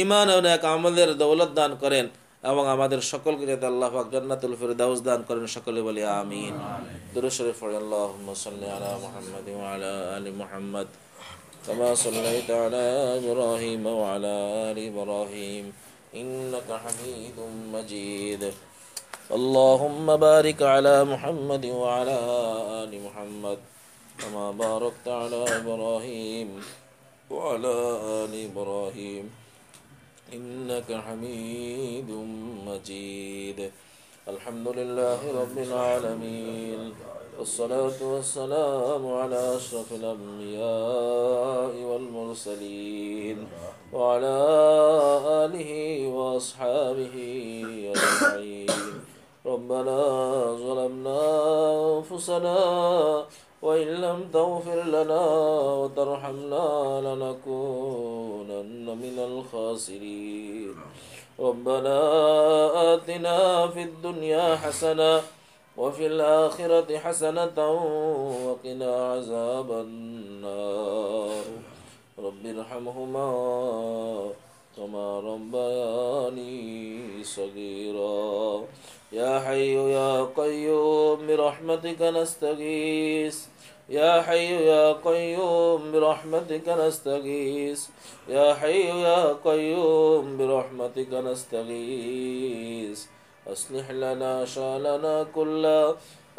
ঈমান ও নেক আমলের দৌলত দান করেন, এবং আমাদের সকলকে যাতে আল্লাহ পাক জান্নাতুল ফিরদাউস দান করেন। সকলে বলি আমিন। দুরূদ শরীফ পড়ি। আল্লাহুম্মা সাল্লি আলা মুহাম্মাদ ওয়া আলা আলি মুহাম্মাদ কামা সাল্লাইতা আলা ইব্রাহিম ওয়া আলা আলি ইব্রাহিম ইন্নাকা হামিদুম মাজিদ। اللهم بارك على محمد وعلى آل محمد كما باركت على إبراهيم وعلى آل إبراهيم إنك حميد مجيد. الحمد لله رب العالمين، والصلاة والسلام على أشرف الأنبياء والمرسلين وعلى آله وأصحابه أجمعين. ربنا ظلمنا أنفسنا وإن لم تغفر لنا وترحمنا لنكونن من الخاسرين. ربنا آتنا في الدنيا حسنة وفي الآخرة حسنة وقنا عذاب النار. رب ارحمهما كما ربياني صغيرا. يا حي يا قيوم برحمتك نستغيث. يا حي يا قيوم برحمتك نستغيث. يا حي يا قيوم برحمتك نستغيث. أصلح لنا شأننا كله.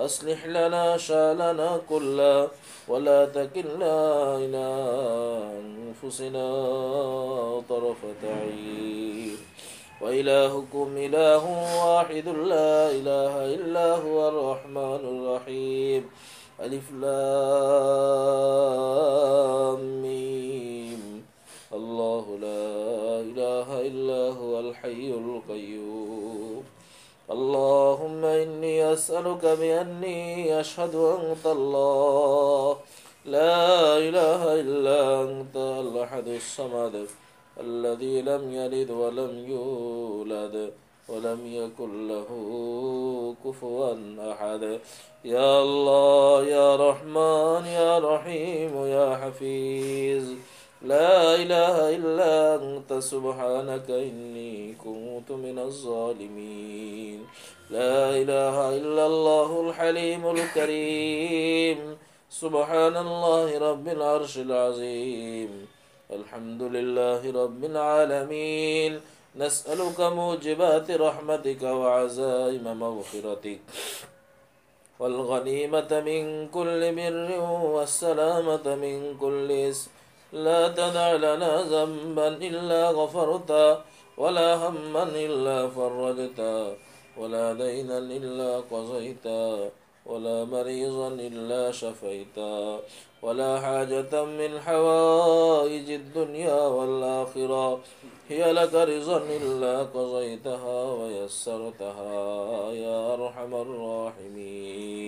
أصلح لنا شأننا كله ولا تكلنا إلى أنفسنا طرفة عين وإلهكم إله واحد لا إله إلا هو الرحمن الرحيم ألف لام ميم الله لا إله إلا هو الحي القيوم اللهم إني أسألك بأني أشهد أنت الله لا إله إلا أنت الأحد الصمد الذي لم يلد ولم يولد ولم يكن له كفوا أحد يا الله يا رحمن يا رحيم يا حفيظ لا إله إلا أنت سبحانك إني كنت من الظالمين لا إله إلا الله الحليم الكريم سبحان الله رب العرش العظيم الحمد لله رب العالمين نسألك موجبات رحمتك وعزائم مغفرتك والغنيمة من كل بر والسلامة من كل إثم لا تدع لنا ذنبا إلا غفرته ولا هما إلا فرجته ولا دينا إلا قضيته ولا مريضا إلا شفيته ولا حاجة من حوائج الدنيا والآخرة هي لك رضا إلا قضيتها ويسرتها يا أرحم الراحمين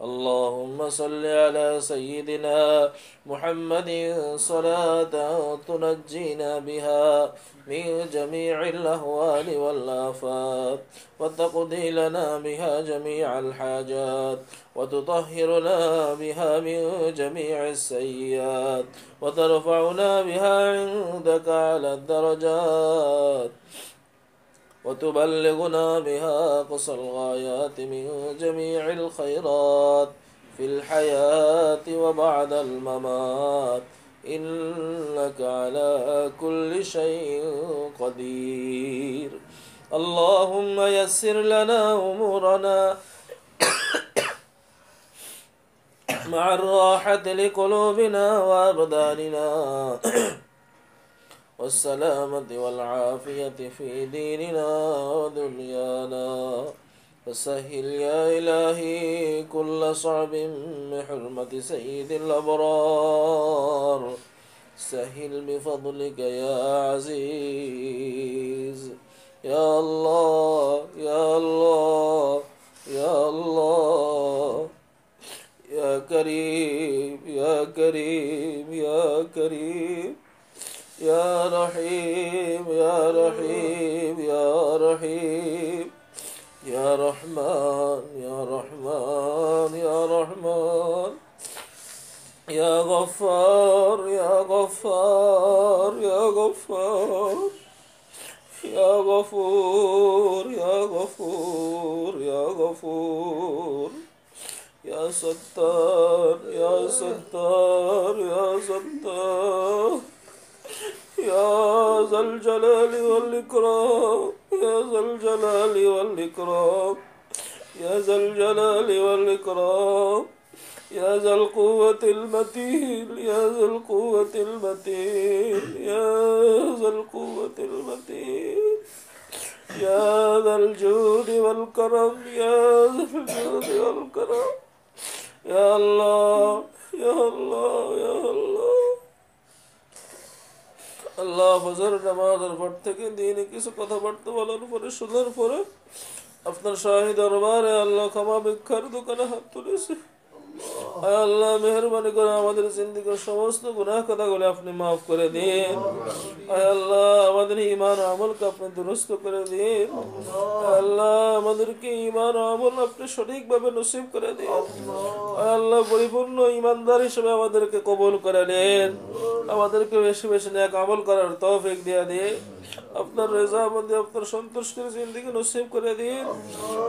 اللهم صل على سيدنا محمد صلاة تنجينا بها من جميع الأهوال والآفات وتقضي لنا بها جميع الحاجات وتطهرنا بها من جميع السيئات وترفعنا بها عندك على الدرجات وتبلغنا بها أقصى الغايات من جميع الخيرات في الحياة وبعد الممات إنك على كل شيء قدير اللهم يسر لنا أمورنا مع الراحة لقلوبنا وأبداننا والسلامة والعافية في ديننا ودنيانا فسهل يا إلهي كل صعب بحرمة سيد الأبرار سهل بفضلك يا عزيز يا الله يا الله يا الله يا كريم يا كريم يا كريم يا رحيم يا رحيم يا رحيم يا رحمن يا رحمن يا رحمن يا غفار يا غفار يا غفار يا غفور يا غفور يا غفور يا ستار يا ستار يا ستار يا ذا الجلال والإكرام يا ذا الجلال والإكرام يا ذا الجلال والإكرام يا ذا القوة المتين يا ذا القوة المتين يا ذا القوة المتين يا ذا الجود والكرم يا ذا الجود والكرم يا الله يا الله يا الله আল্লাহ ফজর নামাজের পর থেকে দিনে কিছু কথাবার্তা বলার পরে শোনার পরে আপনার শাহী দরবারে আল্লাহ ক্ষমা ভিক্ষার দোকানে হাত তুলেছে আল্লাহ মেহেরবানি করে আমাদের জিন্দেগীর সমস্ত গুনাহ কথাগুলো আপনি মাফ করে দিন আল্লাহ আমাদের ঈমান ও আমলকে আপনি দুরুস্ত করে দিন আল্লাহ আমাদেরকে ঈমান ও আমল আপনি সঠিকভাবে নসিব করে দিন আল্লাহ পরিপূর্ণ ঈমানদার হিসেবে আমাদেরকে কবুল করে নিন আমাদেরকে বেশি বেশি নেক আমল করার তৌফিক দিয়ে দিন আপনার রেজামন্দি আপনার সন্তুষ্টির জিন্দেগি নসিব করে দিন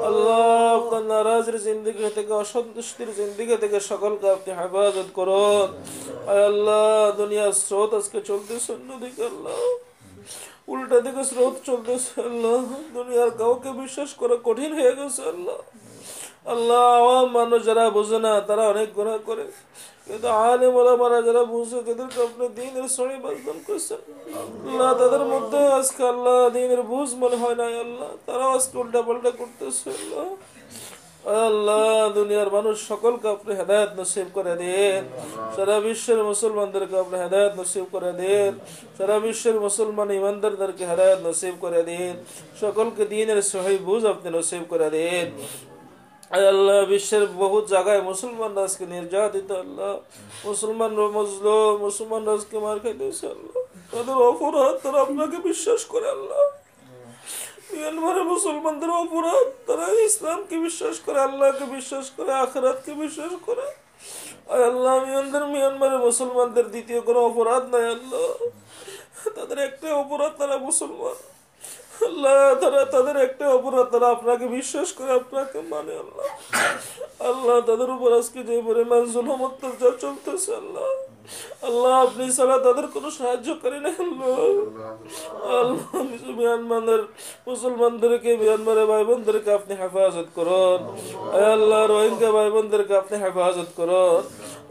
আল্লাহ আপনার নারাজের জিন্দেগি থেকে অসন্তুষ্টির জিন্দেগি থেকে সকলকে আপনি হেফাজত করুন আল্লাহ দুনিয়ার স্রোত আজকে চলতেছে অন্যদিকে আল্লাহ উল্টা দিকে স্রোত চলতেছে আল্লাহ দুনিয়ার কাউকে বিশ্বাস করা কঠিন হয়ে গেছে আল্লাহ আল্লাহ আওয়াম মানুষ যারা বোঝে না তারা অনেক গুনাহ করে, কিন্তু আলেম ওলামারা যারা বুঝে তাদেরকে আপনি দ্বীনের সহি বাজদান করছেন। আল্লাহ তাদের মধ্যে আজকে আল্লাহ দ্বীনের বুঝ মনে হয় না আল্লাহ, তারা আজকে উল্টা পাল্টা করতেছে আল্লাহ। আল্লাহ দুনিয়ার মানুষ সকলকে আপনি হেদায়েত নসিব করে দেন, সারা বিশ্বের মুসলমানদেরকে আপনি হেদায়েত নসিব করে দেন, সারা বিশ্বের মুসলমান ইমানদারদেরকে হেদায়েত নসিব করে দেন, সকলকে দ্বীনের সহি বুঝ আপনি নসিব করে দেন। আল্লাহ বিশ্বের বহু জায়গায় মুসলমানরা আজকে নির্যাতিত আল্লাহ, মুসলমানরা আজকে মার খাইতেছে আল্লাহ, তাদের অপরাধ তারা আপনাকে বিশ্বাস করে আল্লাহ। মিয়ানমারের মুসলমানদের অপরাধ তারা ইসলামকে বিশ্বাস করে, আল্লাহকে বিশ্বাস করে, আখিরাতকে বিশ্বাস করে। আল্লাহ মিয়ানমারের মুসলমানদের দ্বিতীয় কোনো অপরাধ নাই আল্লাহ, তাদের একটা অপরাধ তারা মুসলমান আল্লাহ, তাদের একটা অপরাধ তারা আপনাকে বিশ্বাস করে, আপনাকে মানে আল্লাহ। আল্লাহ তাদের উপর আজকে যে পরিমাণ জুলুম অত্যাচার চলতেছে আল্লাহ, আল্লাহ আপনি ছাড়া তাদের কোনো সাহায্য করেন না আল্লাহ। আল্লাহ মিয়ানমারের মুসলমানদেরকে, মিয়ানমারের ভাই বোনদেরকে আপনি হেফাজত করুন আল্লাহ, রোহিঙ্গা ভাই বোনদেরকে আপনি হেফাজত করুন,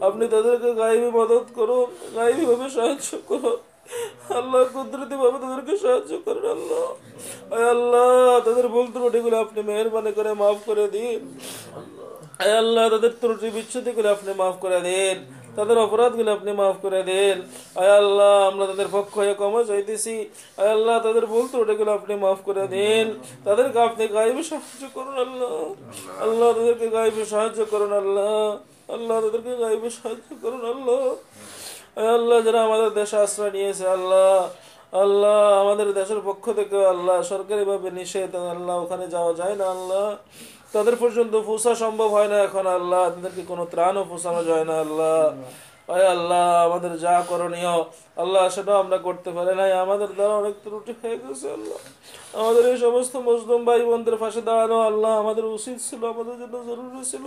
আপনি তাদেরকে গায়েবী মদত করুন, গায়েবী ভাবে সাহায্য করুন আল্লাহ, কুদরতি ভাবে তাদেরকে সাহায্য করেন আল্লাহ। আল্লাহ তাদের ভুল ত্রুটিগুলো আপনি মেহেরবানি করে মাফ করে দিন আল্লাহ, তাদের ত্রুটি বিচ্ছুতিগুলো আপনি মাফ করে দিন, তাদের অপরাধগুলো আপনি মাফ করে দেন আল্লাহ। আমরা তাদের পক্ষ হয়ে ক্ষমা চাইতেছি আল্লাহ, তাদের ভুল ত্রুটিগুলো আপনি মাফ করে দিন, তাদেরকে আপনি গায়েবী সাহায্য করুন আল্লাহ। আল্লাহ তাদেরকে গায়েবী সাহায্য করুন আল্লাহ, আল্লাহ তাদেরকে গায়েবী সাহায্য করুন আল্লাহ। আল্লাহ যারা আমাদের দেশে আশ্রয় নিয়েছে আল্লাহ, আল্লাহ আমাদের দেশের পক্ষ থেকে আল্লাহ সরকারি ভাবে নিষেধ আল্লাহ, ওখানে যাওয়া যায় না আল্লাহ, তাদের পর্যন্ত পৌঁছা সম্ভব হয় না এখন আল্লাহ, তাদেরকে কোনো ত্রাণও পৌঁছানো যায় না আল্লাহ। আল্লাহ আমাদের যা করণীয় আল্লাহ সেটাও আমরা করতে পারি নাই, আমাদের দ্বারা অনেক ত্রুটি হয়ে গেছে আল্লাহ। আমাদের এই সমস্ত মুসলিম ভাই বোনদের পাশে দাঁড়ানো আল্লাহ আমাদের উচিত ছিল, আমাদের জন্য জরুরি ছিল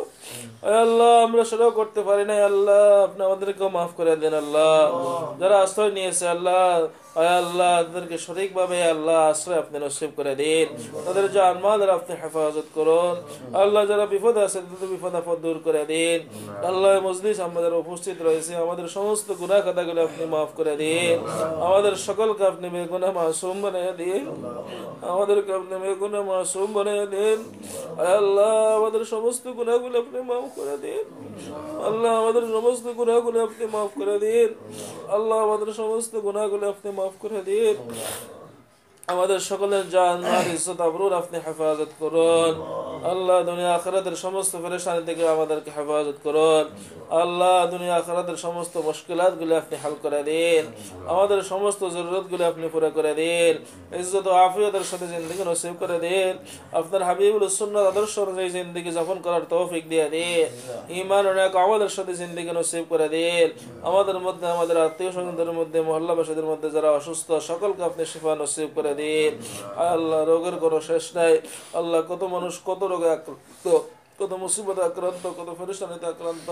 আল্লাহ, আমরা সেটাও করতে পারি নাই আল্লাহ, আপনি আমাদেরকেও মাফ করে দেন আল্লাহ। যারা আশ্রয় নিয়েছে আল্লাহ, আল্লাহ তাদেরকে সঠিকভাবে আল্লাহ আশ্রয় আপনি নসিব করে দিন, তাদের জানমালের আপনি হেফাজত করুন আল্লাহ। যারা বিপদে আছে তাদের বিপদ আপদ দূর করে দিন আল্লাহ। মজলিস আমাদের উপস্থিত রয়েছে, আমাদের সমস্ত গুনাহ খাতাগুলো আপনি মাফ করে দিন, আমাদের সকলকে আপনি বেগুনাহ মাসুম বানিয়ে দিন, আমাদেরকে আপনি বেগুনাহ মাসুম বানিয়ে দিন আল্লাহ। আমাদের সমস্ত গুনাহগুলো আপনি মাফ করে দিন আল্লাহ, আমাদের সমস্ত গুনাহগুলো আপনি মাফ করে দিন আল্লাহ, আমাদের সমস্ত গুনাহগুলো আপনি মাফ করে দিন। আমাদের সকলের জান মাল ইজ্জত আবরুর আপনি হেফাজত করুন আল্লাহ। দুনিয়া আখিরাতের সমস্ত পেরেশানি থেকে আমাদেরকে হেফাজত করুন আল্লাহ। দুনিয়া আখিরাতের সমস্ত মুশকিলাতগুলো আপনি হাল করে দিন, আমাদের সমস্ত জরুরতগুলো আপনি পুরো করে দিন, ইজ্জত ও আফিয়তের সাথে জিন্দেগি নসিব করে দিন। আপনার হাবিবুল সুন্নাত আদর্শ অনুযায়ী জিন্দেগি যাপন করার তৌফিক দিয়ে দিন, ঈমান ও নেক আমলের সাথে জিন্দেগি নসিব করে দিন। আমাদের মধ্যে, আমাদের আত্মীয় স্বজনদের মধ্যে, মহল্লাবাসীদের মধ্যে যারা অসুস্থ সকলকে আপনি শিফা নসিব করে দিন আল্লাহ। রোগের কোনো শেষ নাই আল্লাহ, কত মানুষ কত রোগে আক্রান্ত, কত মুসিবতে আক্রান্ত, কত পেরেশানিতে আক্রান্ত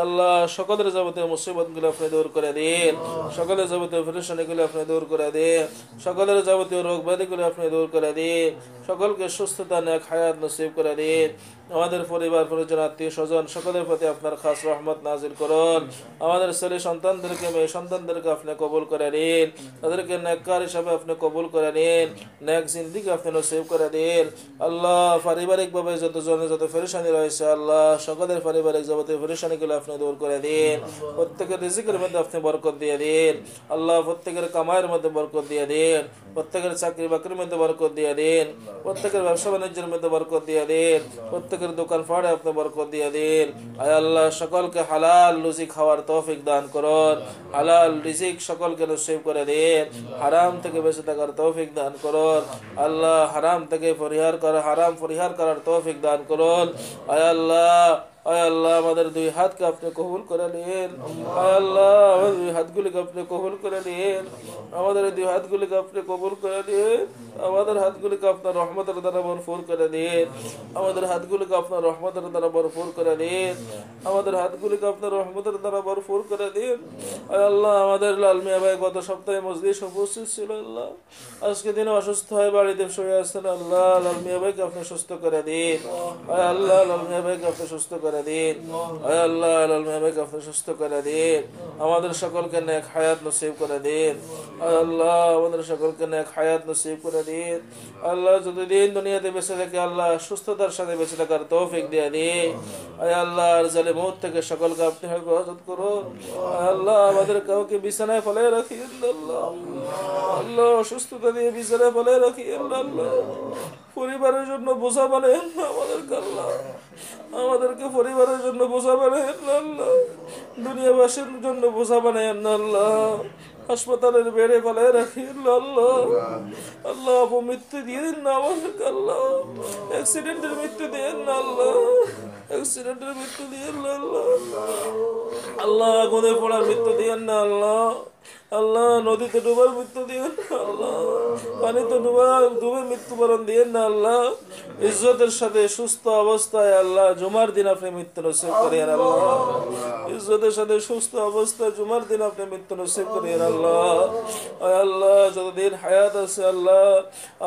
আল্লাহ। সকলের যাবতীয় মুসিবতগুলো আপনি দূর করে দিন, সকলের যাবতীয় পেরেশানিগুলো আপনি দূর করে দিন, সকলের যাবতীয় রোগ ব্যাধিগুলো আপনি দূর করে দিন, সকলকে সুস্থতা নেক হায়াত নসিব করে দিন। আমাদের পরিবার পরিজন আত্মীয় স্বজন সকলের প্রতি আপনার খাস রহমত নাজিল করুন। আমাদের ছেলে সন্তানদেরকে, মেয়ে সন্তানদেরকে আপনি কবুল করে নিন, তাদেরকে নেককার হিসাবে আপনি কবুল করে নিন, নেক জিন্দেগি আপনি নসিব করে দিন আল্লাহ। পারিবারিকভাবে যতজনের যত পেরেশানি রয়েছে আল্লাহ, সকলের পারিবারিক যাবতীয় পেরেশানিগুলো আপনি দূর করে দিন, প্রত্যেকের রিজিকের মধ্যে আপনি বরকত দিয়ে দিন আল্লাহ, প্রত্যেকের কামাইয়ের মধ্যে বরকত দিয়ে দিন, প্রত্যেকের চাকরি বাকরির মধ্যে বরকত দিয়ে দিন, প্রত্যেকের ব্যবসা বাণিজ্যের মধ্যে বরকত দিয়ে দিন, প্রত্যেকের দোকান ফাড়ে আপনি বরকত দিয়ে দিন আয় আল্লাহ। সকলকে হালাল রুজি খাওয়ার তৌফিক দান করুন, হালাল রিজিক সকলকে নসিব করে দিন, হারাম থেকে বেঁচে থাকার তৌফিক দান করুন আল্লাহ। হারাম থেকে হারাম পরিহার করার তৌফিক দান করুন আয় আল্লাহ। আয় আল্লাহ আমাদের দুই হাতকে আপনি কবুল করে নিন। আয় আল্লাহ আমাদের দুই হাতগুলিকে আপনি কবুল করে নিন। আমাদের দুই হাতগুলিকে আপনি কবুল করে নিন। আমাদের হাতগুলিকে আপনার রহমতের দ্বারা ভরপুর করে দিন। আমাদের হাতগুলিকে আপনার রহমতের দ্বারা ভরপুর করে দিন। আমাদের হাতগুলিকে আপনার রহমতের দ্বারা ভরপুর করে দিন। আয় আল্লাহ আমাদের লাল মিয়া ভাই গত সপ্তাহে মজলিসে উপস্থিত ছিল আল্লাহ, আজকে দিনে অসুস্থ হয়ে বাড়িতে শুয়ে আসছেন আল্লাহ, লাল মিয়া ভাইকে আপনি সুস্থ করে দিন। আয় আল্লাহ লাল মিয়া ভাইকে আপনি সুস্থ করে দিন। আয় আল্লাহ লাল মিয়া ভাইকে আপনি সুস্থ করে দিন। আমাদের সকলকে নেক হায়াত নসিব করে দিন। আয় আল্লাহ আমাদের সকলকে নেক হায়াত নসিব করে দিন। আল্লাহ যতদিন দুনিয়াতে বেঁচে থাকে আল্লাহ সুস্থতার সাথে বেঁচে থাকার তৌফিক দিয়ে দিন। আয় আল্লাহ আর জালিম মউত থেকে সকলকে আপনি হেফাজত করুন। আয় আল্লাহ আমাদের কাউকে বিছানায় ফেলে রাখিয়েন না আল্লাহ। আল্লাহ অসুস্থতা দিয়ে বিছানায় ফেলে রাখিয়েন না আল্লাহ। পরিবারের জন্য বোঝা বানায়েন না আমাদেরকে আল্লাহ। আমাদেরকে পরিবারের জন্য বোঝা বানায়েন না আল্লাহ। দুনিয়াবাসীর জন্য বোঝা বানায়েন না আল্লাহ। হাসপাতালের বেড়ে ফেলে রাখিয়েন না আল্লাহ। আল্লাহ অপমৃত্যু দিয়ে দিন না আমাদেরকে আল্লাহ। অ্যাক্সিডেন্টের মৃত্যু দিয়েন না আল্লাহ। অ্যাক্সিডেন্টের মৃত্যু দিয়েন না আল্লাহ। আল্লাহ আগুনে পড়ার মৃত্যু দিয়েন না আল্লাহ। আল্লাহ নদীতে ডুবার মৃত্যু দিয়েন না আল্লাহ। পানিতে ডুবে মৃত্যুবরণ দিয়েন না আল্লাহ। ইজ্জতের সাথে সুস্থ অবস্থায় আল্লাহ জুমার দিন আপনি মৃত্যু নসিব করিয়েন আল্লাহ। ইজ্জতের সাথে সুস্থ অবস্থায় জুমার দিন আপনি মৃত্যু নসিব করিয়েন আল্লাহ। আয় আল্লাহ যতদিন হায়াত আছে আল্লাহ,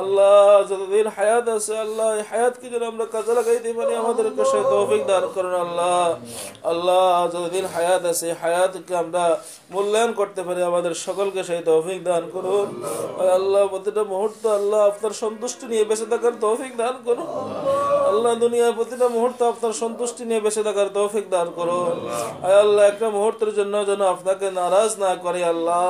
আল্লাহ যতদিন হায়াত আছে আল্লাহ এই হায়াতকে যেন আমরা কাজে লাগাইতে পারি আমাদেরকে সেই তৌফিক দান করুন আল্লাহ। আল্লাহ যতদিন হায়াত আছে হায়াতকে আমরা মূল্যায়ন করতে পারি আমাদের সকলকে সেই তৌফিক দান করুন। আল্লাহ প্রতিটা মুহূর্ত আল্লাহ আপনার সন্তুষ্টি নিয়ে বেঁচে থাকার তৌফিক দান করুন আল্লাহ। দুনিয়ার প্রতিটা মুহূর্ত আপনার সন্তুষ্টি নিয়ে বেঁচে থাকার তৌফিক দান করুন। আয় আল্লাহ একটা মুহূর্তের জন্য যেন আপনাকে নারাজ না করে আল্লাহ।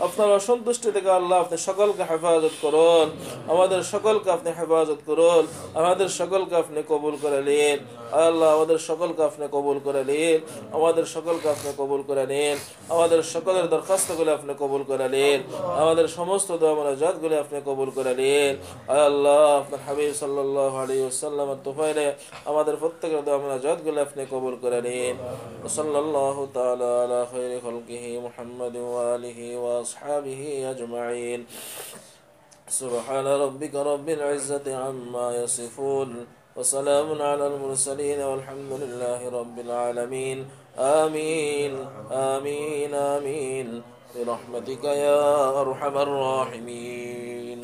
আপনার অসন্তুষ্টি থেকে আল্লাহ আপনি সকলকে হেফাজত করুন। আমাদের সকলকে আপনি হেফাজত করুন। আমাদের সকলকে আপনি কবুল করে নিন। আয় আল্লাহ আমাদের সকলকে আপনি কবুল করে নিন। আমাদের সকলকে আপনি কবুল করে নিন। আমাদের সকলের দরখাস্তগুলো আপনি কবুল করে নিন। আমাদের সমস্ত দোয়া মুনাজাতগুলো আপনি কবুল করে নিন। আয় আল্লাহ আপনার হাবিব সাল্লাল্লাহু আলাইহি ওয়াসাল্লামের তোফাইলে আমাদের প্রত্যেকের দোয়া মুনাজাতগুলো আপনি কবুল করে নিন। সাল্লাল্লাহু তাআলা আলা খায়রি খালকিহি মুহাম্মাদ ওয়া আলিহি ওয়া আসহাবিহি আজমাইন। সুবহান রাব্বিকা রাব্বিল ইজ্জাতি আম্মা ইয়াসিফুন ওয়া সালামুন আলাল মুরসালিন ওয়ালহামদুলিল্লাহি রাব্বিল আলামিন। آمين آمين آمين برحمتك يا أرحم الراحمين.